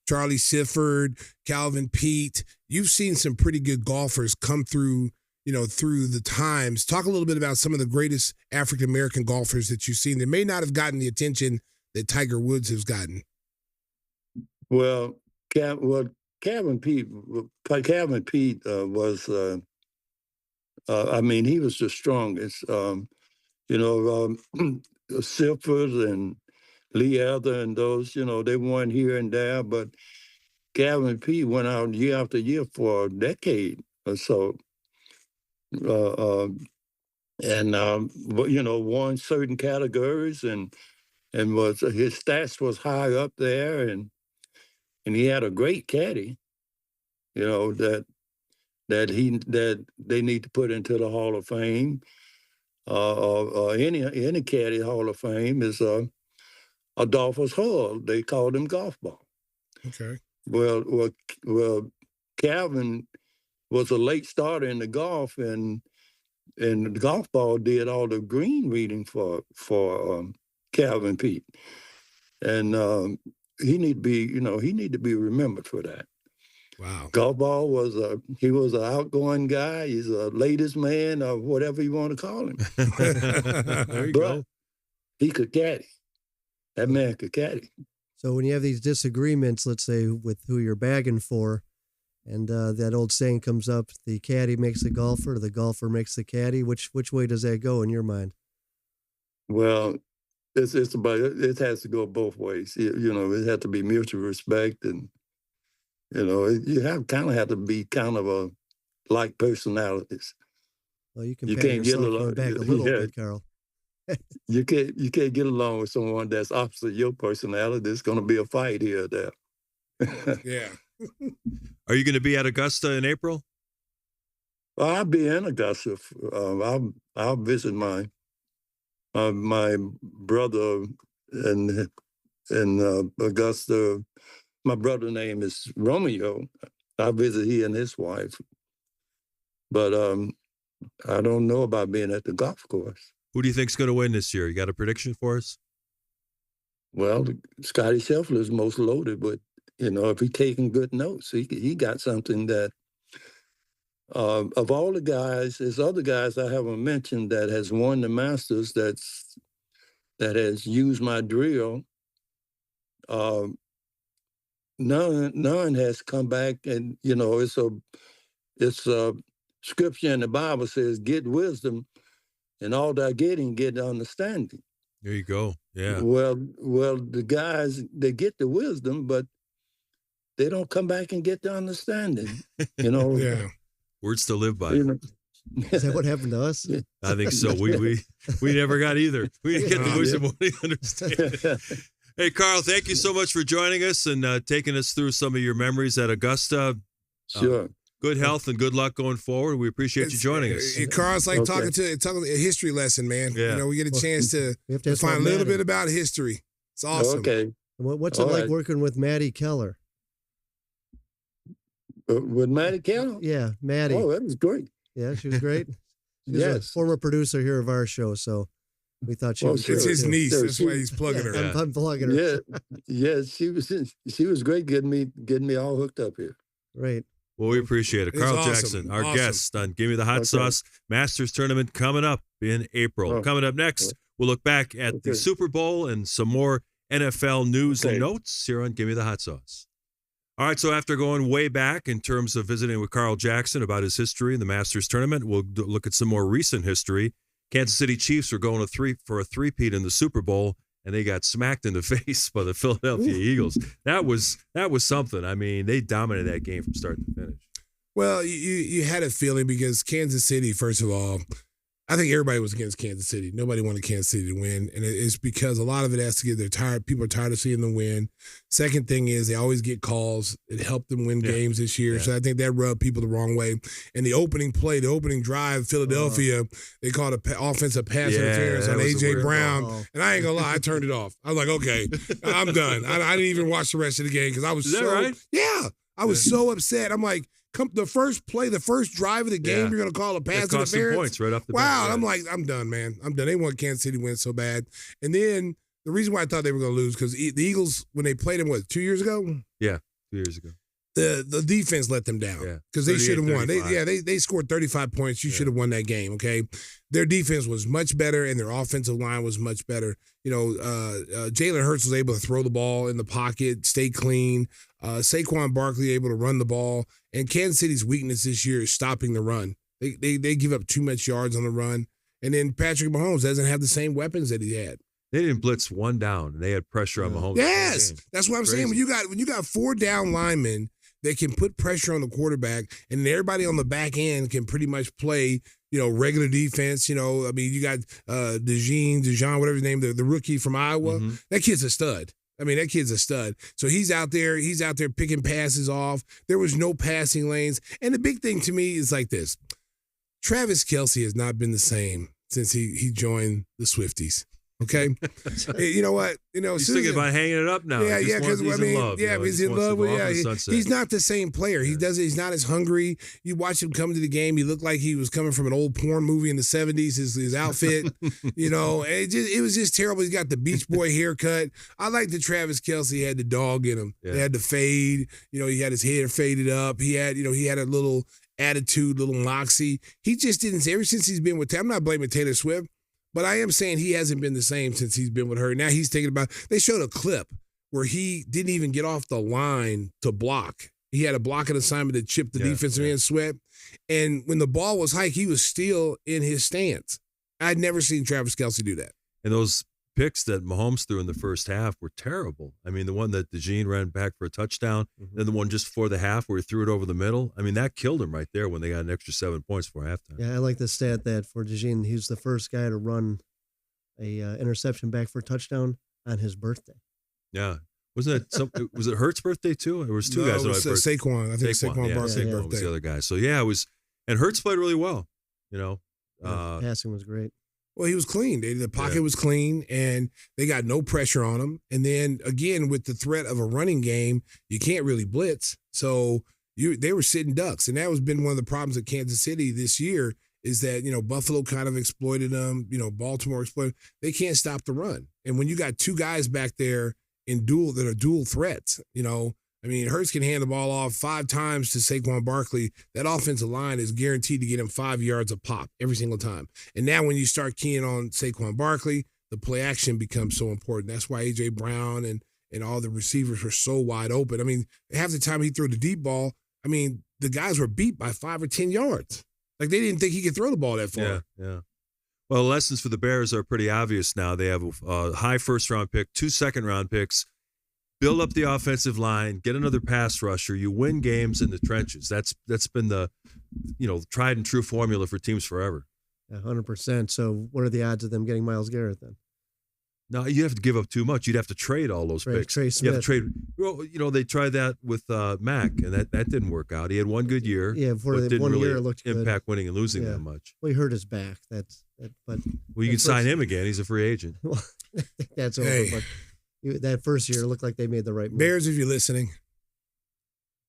Charlie Sifford, Calvin Peete. You've seen some pretty good golfers come through, through the times. Talk a little bit about some of the greatest African-American golfers that you've seen that may not have gotten the attention that Tiger Woods has gotten. Well, Calvin Peete was, he was the strongest. Sifford and Lee Ether and those, they won here and there, but Calvin Peete went out year after year for a decade or so. Won certain categories and his stats was high up there, and he had a great caddy, that they need to put into the Hall of Fame. Any caddy Hall of Fame is Adolphus Hull. They called him Golf Ball. Okay. Well, Calvin was a late starter in the golf, and the Golf Ball did all the green reading for Calvin Peete, and he need to be remembered for that. Wow. Golf Ball was an outgoing guy. He's a ladies' man, or whatever you want to call him. There you go. He could caddy. That man could caddy. So when you have these disagreements, let's say with who you're bagging for, and that old saying comes up, the caddy makes the golfer, the golfer makes the caddy. Which way does that go in your mind? Well, it has to go both ways. It has to be mutual respect, and you have to be kind of a like personalities. Well, you can pat yourself on the back a little bit, Carl. You can't get along with someone that's opposite your personality. There's going to be a fight here or there. Yeah. Are you going to be at Augusta in April? Well, I'll be in Augusta. I'll visit my brother in Augusta. My brother's name is Romeo. I'll visit he and his wife. But I don't know about being at the golf course. Who do you think's going to win this year? You got a prediction for us? Well, Scotty Scheffler is most loaded, but if he's taking good notes, he got something that of all the guys, there's other guys I haven't mentioned that has won the Masters that has used my drill. None has come back, and it's a scripture in the Bible says, "Get wisdom, and all that getting, get understanding." There you go. Yeah. Well, the guys, they get the wisdom, but they don't come back and get the understanding. Yeah. Words to live by. Is that what happened to us? I think so. We never got either. We didn't get the wisdom or the understanding. Hey, Carl, thank you so much for joining us and taking us through some of your memories at Augusta. Sure. Good health and good luck going forward. We appreciate you joining us. Carl's like talking a history lesson, man. Yeah. We get a chance to find a little bit about history. It's awesome. Okay. What's it like working with Maddie Keller? With Maddie Keller? Yeah, Maddie. Oh, that was great. Yeah, she was great. She was a former producer here of our show, so we thought she was great. It's his niece. That's why he's plugging her. I'm plugging her. Yeah, she was great getting me all hooked up here. Right. Well, we appreciate it. Carl awesome. Jackson, our guest on Gimme the Hot Sauce Masters Tournament coming up in April. Coming up next, we'll look back at the Super Bowl and some more NFL news and notes here on Gimme the Hot Sauce. All right, so after going way back in terms of visiting with Carl Jackson about his history in the Masters Tournament, we'll look at some more recent history. Kansas City Chiefs are going for a three-peat in the Super Bowl, and they got smacked in the face by the Philadelphia Eagles. That was something. I mean, they dominated that game from start to finish. Well, you had a feeling because Kansas City, first of all, I think everybody was against Kansas City. Nobody wanted Kansas City to win, and it's because a lot of it has to get they're tired. People are tired of seeing them win. Second thing is they always get calls. It helped them win games this year, so I think that rubbed people the wrong way. And the opening play, the opening drive, Philadelphia, they called an offensive pass interference on A.J. Brown, and I ain't gonna lie, I turned it off. I was like, okay, I'm done. I didn't even watch the rest of the game because I was I was so upset. I'm like, the first play, the first drive of the game, you're going to call a pass interference? Points right off the wow. bat. I'm like, I'm done, man. I'm done. They want Kansas City to win so bad. And then the reason why I thought they were going to lose, because the Eagles, when they played them, 2 years ago? Yeah, 2 years ago. The defense let them down because they should have won. They scored 35 points. You should have won that game, okay? Their defense was much better, and their offensive line was much better. Jalen Hurts was able to throw the ball in the pocket, stay clean. Saquon Barkley able to run the ball. And Kansas City's weakness this year is stopping the run. They give up too much yards on the run. And then Patrick Mahomes doesn't have the same weapons that he had. They didn't blitz one down, and they had pressure on Mahomes. Yes, that's what I'm saying. When you got 4 down linemen that can put pressure on the quarterback, and everybody on the back end can pretty much play, regular defense. I mean, you got Dijon, whatever his name, the rookie from Iowa. Mm-hmm. That kid's a stud. I mean, that kid's a stud. So he's out there picking passes off. There was no passing lanes. And the big thing to me is like this. Travis Kelce has not been the same since he joined the Swifties. Okay, you know what? He's thinking about hanging it up now. Yeah, because he's in love. He's in love with. He's not the same player. Yeah. He's not as hungry. You watch him come to the game. He looked like he was coming from an old porn movie in the '70s. His outfit, it was just terrible. He's got the Beach Boy haircut. I like that Travis Kelce had the dog in him. Yeah. He had the fade. He had his hair faded up. He had a little attitude, little moxie. He just didn't. Ever since he's been with. I'm not blaming Taylor Swift. But I am saying he hasn't been the same since he's been with her. Now he's thinking about – they showed a clip where he didn't even get off the line to block. He had a blocking assignment to chip the defensive end sweat. And when the ball was hiked, he was still in his stance. I'd never seen Travis Kelce do that. And those picks that Mahomes threw in the first half were terrible. I mean, the one that Dijon ran back for a touchdown, then the one just before the half where he threw it over the middle. I mean, that killed him right there when they got an extra 7 points before halftime. Yeah, I like the stat that for Dijon, he was the first guy to run a interception back for a touchdown on his birthday. Yeah. Wasn't it was it Hurts' birthday too? There was two guys. It was Saquon. I think Saquon Barkley's birthday was the other guy. So yeah, it was, and Hurts played really well. Passing was great. Well, he was clean. The pocket was clean, and they got no pressure on him. And then, again, with the threat of a running game, you can't really blitz. So they were sitting ducks. And that has been one of the problems at Kansas City this year is that, Buffalo kind of exploited them. Baltimore exploited. They can't stop the run. And when you got 2 guys back there that are dual threats, Hurts can hand the ball off 5 times to Saquon Barkley. That offensive line is guaranteed to get him 5 yards a pop every single time. And now when you start keying on Saquon Barkley, the play action becomes so important. That's why A.J. Brown and all the receivers were so wide open. I mean, half the time he threw the deep ball, the guys were beat by 5 or 10 yards. Like they didn't think he could throw the ball that far. Yeah. Well, the lessons for the Bears are pretty obvious now. They have a high first-round pick, 2 second-round picks. Build up the offensive line, get another pass rusher. You win games in the trenches. That's been the, tried and true formula for teams forever. 100%. So what are the odds of them getting Myles Garrett then? No, you have to give up too much. You'd have to trade all those picks. Trey Smith. You have to trade. Well, they tried that with Mack, and that didn't work out. He had one good year. Yeah, for the one year it looked good. Impact winning and losing that much. Well, he hurt his back. But you can sign him again. He's a free agent. Well, that's over. Hey. But that first year looked like they made the right move. Bears, if you're listening,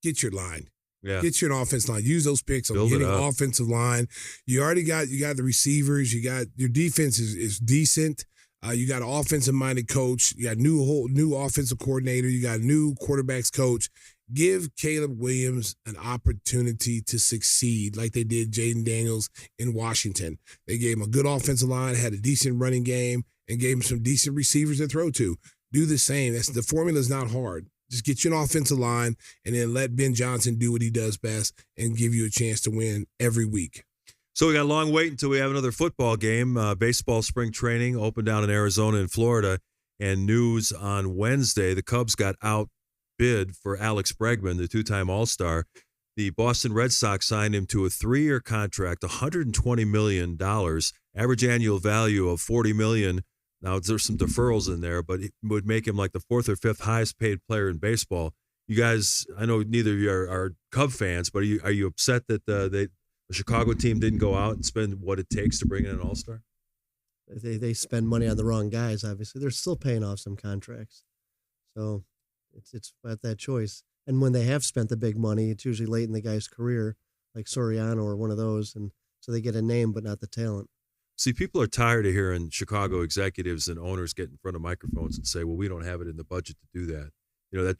get your line. Yeah. Get your offensive line. Use those picks on getting an offensive line. You already got the receivers. You got your defense is decent. You got an offensive-minded coach. You got new offensive coordinator. You got a new quarterbacks coach. Give Caleb Williams an opportunity to succeed like they did Jaden Daniels in Washington. They gave him a good offensive line, had a decent running game, and gave him some decent receivers to throw to. Do the same. The formula is not hard. Just get you an offensive line and then let Ben Johnson do what he does best and give you a chance to win every week. So we got a long wait until we have another football game. Baseball spring training open down in Arizona and Florida. And news on Wednesday, the Cubs got outbid for Alex Bregman, the two-time All-Star. The Boston Red Sox signed him to a 3-year contract, $120 million, average annual value of $40 million. Now, there's some deferrals in there, but it would make him like the 4th or 5th highest paid player in baseball. You guys, I know neither of you are Cub fans, but are you upset that the Chicago team didn't go out and spend what it takes to bring in an All-Star? They spend money on the wrong guys, obviously. They're still paying off some contracts. So it's about that choice. And when they have spent the big money, it's usually late in the guy's career, like Soriano or one of those. And so they get a name, but not the talent. See, people are tired of hearing Chicago executives and owners get in front of microphones and say, well, we don't have it in the budget to do that. You know, that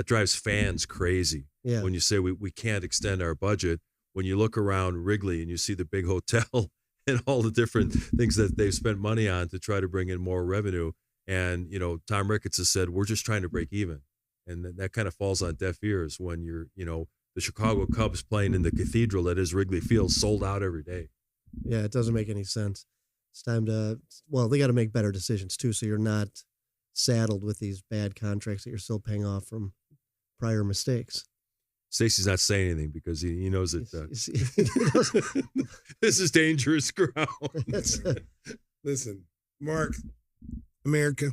drives fans crazy. Yeah. When you say we can't extend our budget. When you look around Wrigley and you see the big hotel and all the different things that they've spent money on to try to bring in more revenue. And, you know, Tom Ricketts has said, we're just trying to break even. And that kind of falls on deaf ears when you're, you know, the Chicago Cubs playing in the cathedral that is Wrigley Field, sold out every day. Yeah, it doesn't make any sense. It's time to, well, they got to make better decisions too, so you're not saddled with these bad contracts that you're still paying off from prior mistakes. Stacey's not saying anything because he knows that this is dangerous ground. Listen, Mark, America,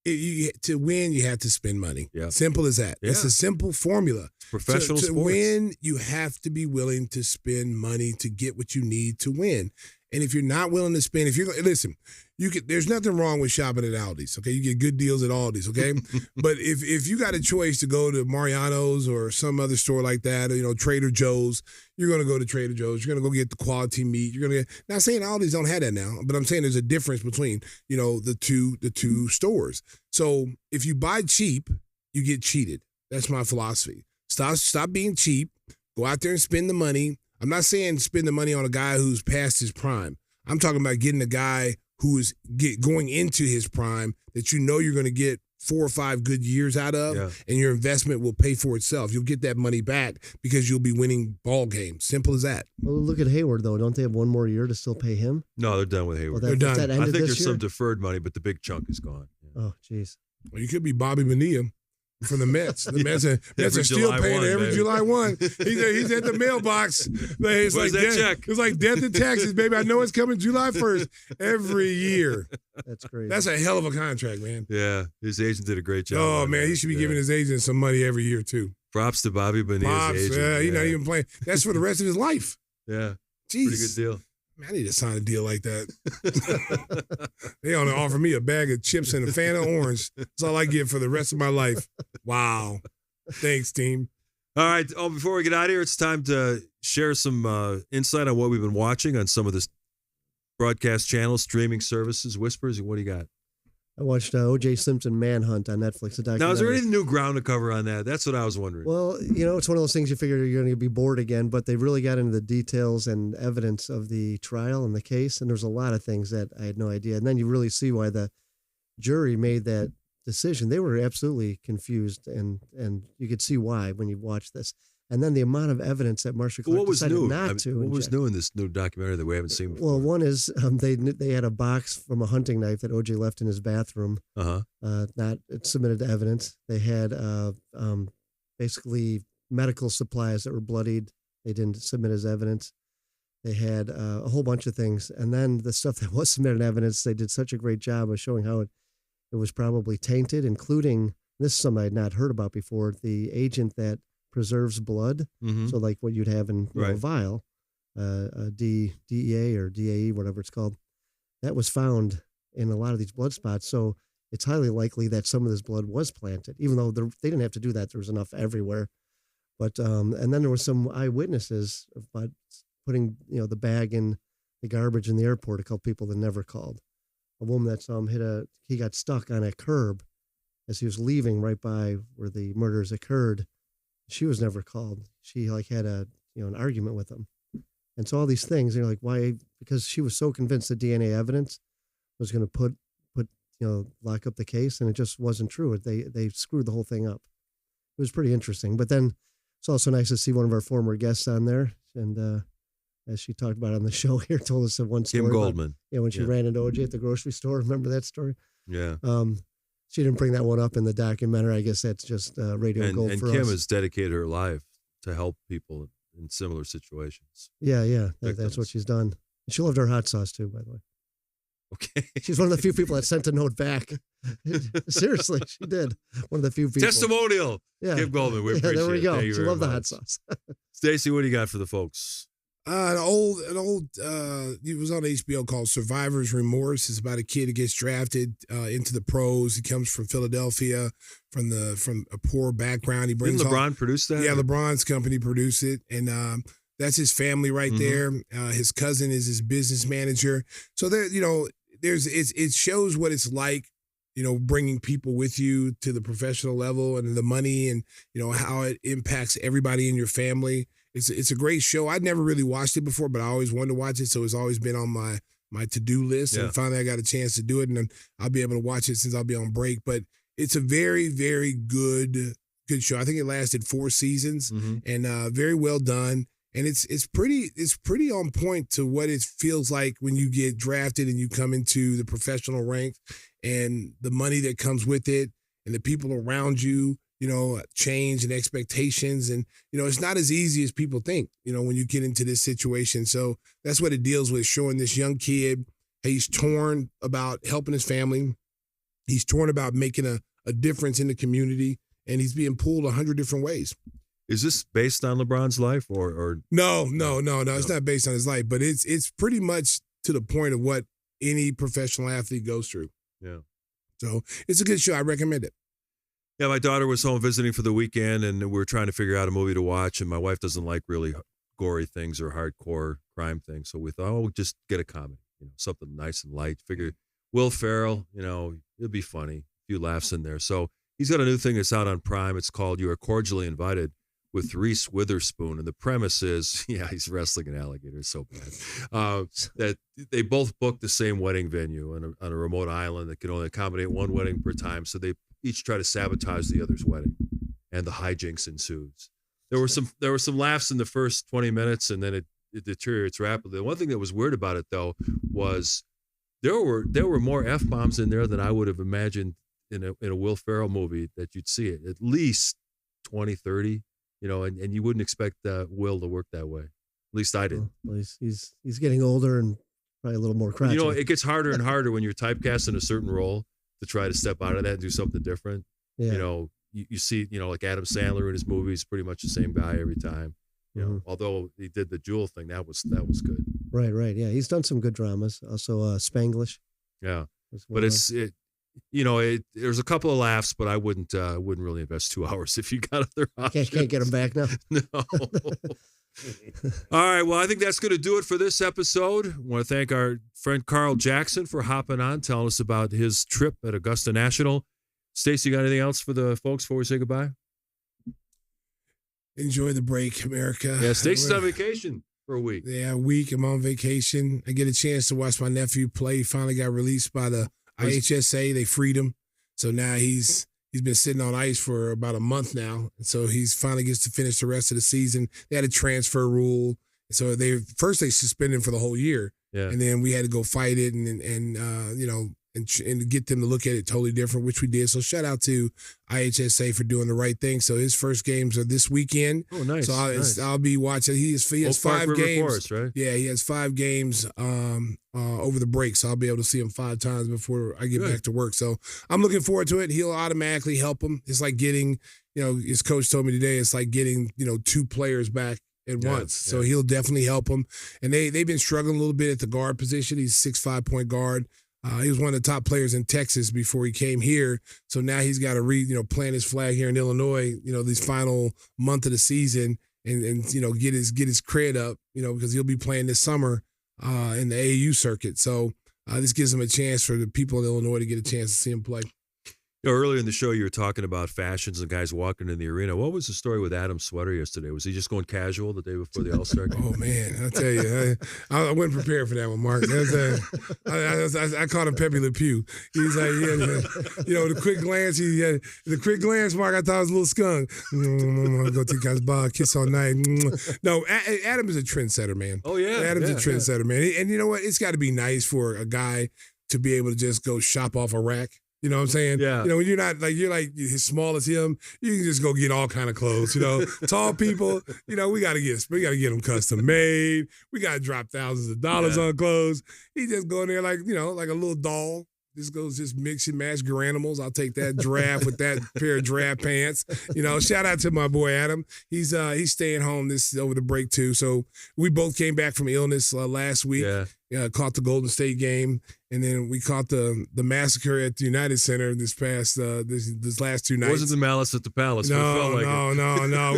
to win, you have to spend money. Yeah. Simple as that. Yeah. It's a simple formula. Professional to sports. win, you have to be willing to spend money to get what you need to win. And if you're not willing to spend, listen, there's nothing wrong with shopping at Aldi's, okay? You get good deals at Aldi's, okay? But if you got a choice to go to Mariano's or some other store like that, or, you know, Trader Joe's, you're going to go to Trader Joe's. You're going to go get the quality meat. You're going to get, not saying Aldi's don't have that now, but I'm saying there's a difference between, you know, the two stores. So if you buy cheap, you get cheated. That's my philosophy. Stop being cheap. Go out there and spend the money. I'm not saying spend the money on a guy who's past his prime. I'm talking about getting a guy who is going into his prime that you know you're going to get 4 or 5 good years out of, and your investment will pay for itself. You'll get that money back because you'll be winning ball games. Simple as that. Well, look at Hayward, though. Don't they have one more year to still pay him? No, they're done with Hayward. Well, they're done. I think there's some deferred money, but the big chunk is gone. Oh, jeez. Well, you could be Bobby Bonilla from the Mets. The Mets are still July paying 1, every baby. July 1. He's at the mailbox. It's Where's that check? It's like death in Texas, baby. I know it's coming July 1st every year. That's crazy. That's a hell of a contract, man. Yeah, his agent did a great job. Oh, on man, that. he should be giving his agent some money every year, too. Props to Bobby Bonilla's agent. Yeah, he's not even playing. That's for the rest of his life. Yeah, Jeez. pretty good deal. Man, I need to sign a deal like that. They only offer me a bag of chips and a Fanta orange. That's all I get for the rest of my life. Wow. Thanks, team. All right. Oh, before we get out of here, it's time to share some insight on what we've been watching on some of the broadcast channels, streaming services. Whispers, what do you got? I watched O.J. Simpson Manhunt on Netflix. Now, is there any new ground to cover on that? That's what I was wondering. Well, you know, it's one of those things you figure you're going to be bored again, but they really got into the details and evidence of the trial and the case, and there's a lot of things that I had no idea. And then you really see why the jury made that decision. They were absolutely confused, and you could see why when you watch this. And then the amount of evidence that Marcia Clark decided not to. What was new in this new documentary that we haven't seen before? Well, one is they had a box from a hunting knife that OJ left in his bathroom, not submitted to evidence. They had basically medical supplies that were bloodied. They didn't submit as evidence. They had a whole bunch of things. And then the stuff that was submitted as evidence, they did such a great job of showing how it was probably tainted, including, this is something I had not heard about before, the agent that preserves blood. Mm-hmm. So like what you'd have in a vial, DEA or DAE, whatever it's called, that was found in a lot of these blood spots. So it's highly likely that some of this blood was planted, even though they didn't have to do that. There was enough everywhere. But and then there was some eyewitnesses about putting the bag in the garbage in the airport. A couple people that never called. A woman that saw him he got stuck on a curb as he was leaving right by where the murders occurred. She was never called. She had an argument with him. And so all these things, like, why? Because she was so convinced that DNA evidence was going to lock up the case, and it just wasn't true. They screwed the whole thing up. It was pretty interesting. But then it's also nice to see one of our former guests on there. And as she talked about on the show here, told us one story. Kim Goldman. When she ran into OJ at the grocery store. Remember that story? Yeah. She didn't bring that one up in the documentary. I guess that's just radio gold for us. And Kim has dedicated her life to help people in similar situations. Yeah. That's what she's done. And she loved her hot sauce too, by the way. Okay. She's one of the few people that sent a note back. Seriously, she did. One of the few people. Testimonial. Yeah. Kim Goldman, we appreciate it. There we go. Thank you She very loved the much. hot sauce. Stacey, what do you got for the folks? An old, it was on HBO called Survivor's Remorse. It's about a kid who gets drafted into the pros. He comes from Philadelphia, from a poor background. He brings Didn't LeBron produce that? Yeah, LeBron's company produced it, and that's his family right there. His cousin is his business manager. So there, it shows what it's like, bringing people with you to the professional level and the money, and how it impacts everybody in your family. It's a great show. I'd never really watched it before, but I always wanted to watch it, so it's always been on my to-do list. Yeah. And finally, I got a chance to do it, and then I'll be able to watch it since I'll be on break. But it's a very, very good show. I think it lasted 4 seasons, and very well done. And it's pretty on point to what it feels like when you get drafted and you come into the professional ranks, and the money that comes with it, and the people around you. Change and expectations. And, it's not as easy as people think, when you get into this situation. So that's what it deals with, showing this young kid, he's torn about helping his family. He's torn about making a difference in the community, and he's being pulled 100 different ways. Is this based on LeBron's life or? No. It's not based on his life, but it's pretty much to the point of what any professional athlete goes through. Yeah. So it's a good show. I recommend it. Yeah, my daughter was home visiting for the weekend, and we were trying to figure out a movie to watch, and my wife doesn't like really gory things or hardcore crime things, so we thought, we'll just get a comedy, something nice and light. Figure Will Ferrell, it'll be funny, a few laughs in there. So he's got a new thing that's out on Prime. It's called You Are Cordially Invited with Reese Witherspoon, and the premise is, he's wrestling an alligator, it's so bad, that they both booked the same wedding venue on a remote island that can only accommodate one wedding per time, so they each try to sabotage the other's wedding, and the hijinks ensues. There were some laughs in the first 20 minutes, and then it deteriorates rapidly. The one thing that was weird about it, though, was there were more F-bombs in there than I would have imagined in a Will Ferrell movie that you'd see it. At least 20, 30, and you wouldn't expect Will to work that way. At least I didn't. Well, he's getting older and probably a little more crotchety. It gets harder and harder when you're typecast in a certain role to try to step out of that and do something different. Yeah. You see, like Adam Sandler in his movies, pretty much the same guy every time. Although he did the Jewel thing, that was good. Right. Yeah, he's done some good dramas. Also, Spanglish. Yeah, but there's a couple of laughs, but I wouldn't really invest 2 hours if you got other options. Can't get them back now. No. All right. Well, I think that's going to do it for this episode. I want to thank our friend Carl Jackson for hopping on, telling us about his trip at Augusta National. Stacey, you got anything else for the folks before we say goodbye? Enjoy the break, America. Yeah, Stacey's on vacation for a week. Yeah, a week. I'm on vacation. I get a chance to watch my nephew play. He finally got released by the IHSA. They freed him. So now he's been sitting on ice for about a month now. And so he's finally gets to finish the rest of the season. They had a transfer rule. So they suspended him for the whole year. Yeah. And then we had to go fight it and get them to look at it totally different, which we did. So shout out to IHSA for doing the right thing. So his first games are this weekend. Oh, nice. So I'll be watching. He has 5 games. Forest, right? Yeah, he has 5 games over the break. So I'll be able to see him 5 times before I get back to work. So I'm looking forward to it. He'll automatically help him. It's like getting, his coach told me today, it's like getting, 2 players back at once. So he'll definitely help him. And they've been struggling a little bit at the guard position. He's a 6'5" point guard. He was one of the top players in Texas before he came here. So now he's got to plant his flag here in Illinois, this final month of the season and get his cred up, because he'll be playing this summer in the AAU circuit. So this gives him a chance for the people in Illinois to get a chance to see him play. Earlier in the show, you were talking about fashions and guys walking in the arena. What was the story with Adam's sweater yesterday? Was he just going casual the day before the All-Star game? Oh, man, I'll tell you. I wasn't prepared for that one, Mark. I called him Pepe Le Pew. He's like, the quick glance, Mark, I thought it was a little skunk. I'm going to go to the guy's bar, kiss all night. No, Adam is a trendsetter, man. Oh, yeah. Adam's a trendsetter, man. And you know what? It's got to be nice for a guy to be able to just go shop off a rack. You know what I'm saying? Yeah. You know, when you're like as small as him, you can just go get all kind of clothes. You know, tall people, you know, we gotta get them custom made. We gotta drop thousands of dollars on clothes. He just go in there like, you know, like a little doll. Just mix and match Garanimals. I'll take that draft with that pair of draft pants. You know, shout out to my boy Adam. He's staying home over the break too. So we both came back from illness last week. Caught the Golden State game, and then we caught the massacre at the United Center this last 2 nights. It wasn't the Malice at the Palace. No.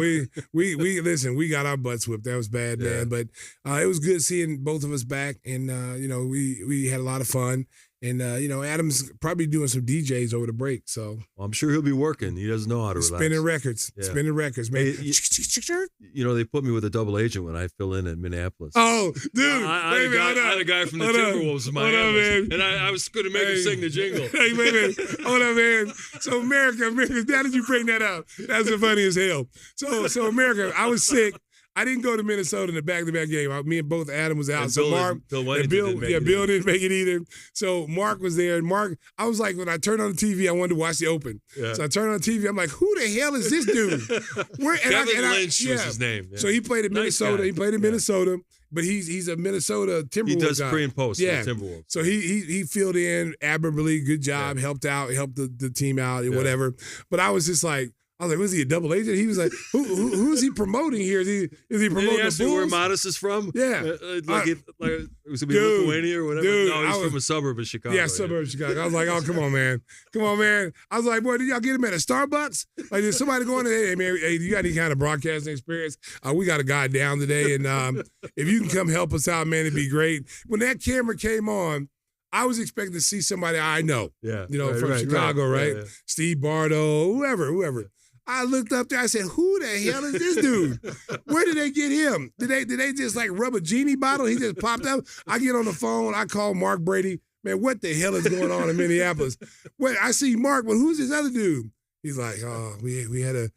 We listen. We got our butts whipped. That was bad, man. But it was good seeing both of us back, and you know, we had a lot of fun. And, you know, Adam's probably doing some DJs over the break. So well, I'm sure he'll be working. He doesn't know how to relax. Spinning records, man. Hey, you know, they put me with a double agent when I fill in Minneapolis. Oh, dude. I had a guy from the Timberwolves in Miami. And I was going to make him sing the jingle. Hey, wait a minute. Hold on, man. So, America, how did you bring that up? That's the funny as hell. So America, I was sick. I didn't go to Minnesota in the back-to-back game. Me and both Adam was out. And so Bill Bill didn't make it either. So Mark was there. And Mark, I was like, when I turned on the TV, I wanted to watch the Open. Yeah. So I turned on the TV. I'm like, who the hell is this dude? Kevin Lynch was his name. Yeah. So he played in Minnesota. He played in Minnesota. But he's a Minnesota Timberwolves. He does guy. pre and post for the Timberwolves. So he filled in admirably. Good job. Helped the team out and whatever. But I was just like, was he a double agent? He was like, who is he promoting here? Is he promoting the Bulls? Where Matas is from? Yeah. It was going to be Lithuania or whatever? Dude, no, he's from a suburb of Chicago. Yeah, suburb of Chicago. I was like, oh, come on, man. I was like, boy, did y'all get him at a Starbucks? Like, did somebody go in there, hey, man, hey, you got any kind of broadcasting experience? We got a guy down today, and if you can come help us out, man, it'd be great. When that camera came on, I was expecting to see somebody I know. Yeah. You know, from Chicago, right? Yeah. Steve Bardo, whoever. I looked up there. I said, "Who the hell is this dude? Where did they get him? Did they just like rub a genie bottle? He just popped up." I get on the phone. I call Mark Brady. Man, what the hell is going on in Minneapolis? Wait, I see Mark, but who's this other dude? He's like, "Oh, we had a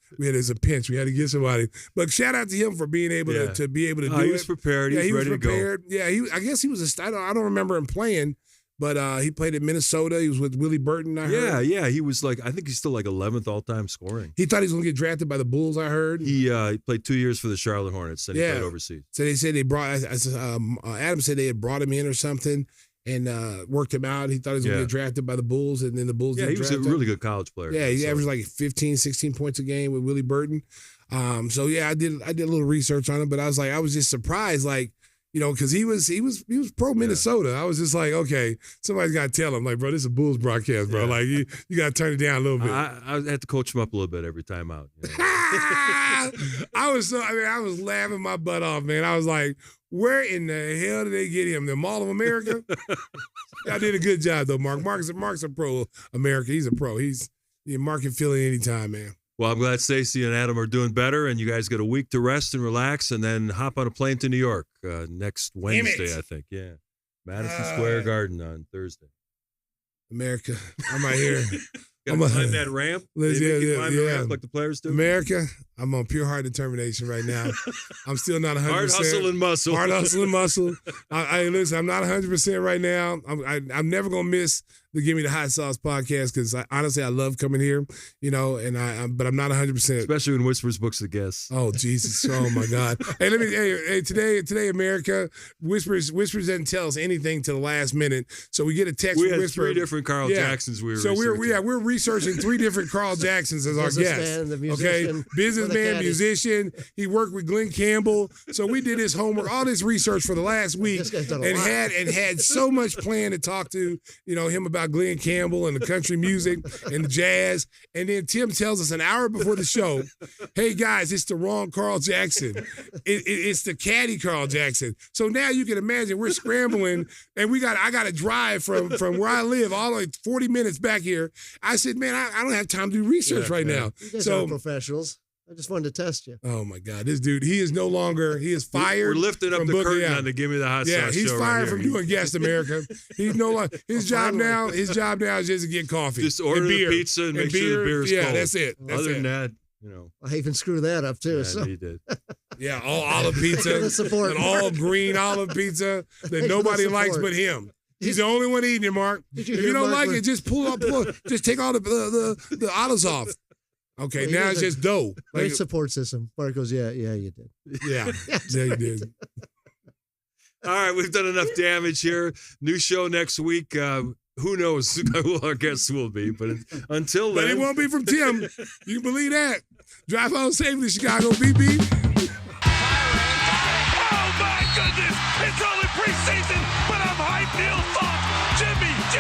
pinch. We had to get somebody." But shout out to him for being able to be able to do it. He was prepared. He was ready prepared. To go. Yeah, I guess he was. I don't remember him playing. But he played in Minnesota. He was with Willie Burton, I heard. Yeah. He was I think he's still 11th all-time scoring. He thought he was going to get drafted by the Bulls, I heard. He played 2 years for the Charlotte Hornets, then he played overseas. So they said Adam said they had brought him in or something and worked him out. He thought he was going to get drafted by the Bulls, and then the Bulls didn't draft him. He was a really good college player. Yeah, he averaged like 15, 16 points a game with Willie Burton. So, I did a little research on him, but I was just surprised, you know, because he was pro Minnesota. I was just like, okay, somebody's got to tell him, like, bro, this is a Bulls broadcast, bro. Like, you got to turn it down a little bit. I had to coach him up a little bit every time out. You know? I was laughing my butt off, man. I was like, where in the hell did they get him? The Mall of America? I did a good job though, Mark. Mark's a pro America. He's a pro. Mark can fill in anytime, man. Well, I'm glad Stacey and Adam are doing better, and you guys get a week to rest and relax, and then hop on a plane to New York next Wednesday, I think. Yeah, Madison Square Garden on Thursday. America, I'm right here. I'm gonna climb that ramp. The ramp like the players do. America, I'm on pure heart determination right now. I'm still not 100%. Hard hustle and muscle. Hard hustle and muscle. Listen, I'm not 100% right now. I'm never gonna miss the Gimme the Hot Sauce podcast because honestly I love coming here, you know, and but I'm not 100%. Especially when Whispers books the guests. Oh Jesus! Oh my God! Hey, today, America, Whispers doesn't tell us anything to the last minute, so we get a text. We from had 3 different Carl Jacksons. We're researching 3 different Carl Jacksons as our guests. Okay, businessman, musician. He worked with Glenn Campbell, so we did his homework, all this research for the last week, and had so much plan to talk to him about Glenn Campbell and the country music and the jazz. And then Tim tells us an hour before the show, hey guys, it's the wrong Carl Jackson. It's the caddy Carl Jackson. So now you can imagine we're scrambling and I got to drive from where I live all like 40 minutes back here. I said, man, I don't have time to do research right now. You guys are professionals. I just wanted to test you. Oh my God, this dude, he is fired. We're lifting up the curtain on the Gimme the Hot Sauce show. Yeah, he's fired from doing Guest America. He's no longer his job now is just to get coffee. Just order the pizza and make sure the beer is cold. Yeah, that's it. Other than that, I even screw that up too. Yeah, he did. Yeah, all olive pizza, and all green olive pizza that nobody likes but him. He's the only one eating it, Mark. If you don't like it, just pull up. Just take all the olives off. Okay, well, now it's just dough. Great support system. Mark goes, yeah, you did. Yeah, yeah, you did. All right, we've done enough damage here. New show next week. Who knows who our guests will be, but until then. But it won't be from Tim. You can believe that. Drive home safely, Chicago. Beep, beep. Oh, my goodness. It's only preseason, but I'm hyped. Neil Thought, Jimmy G.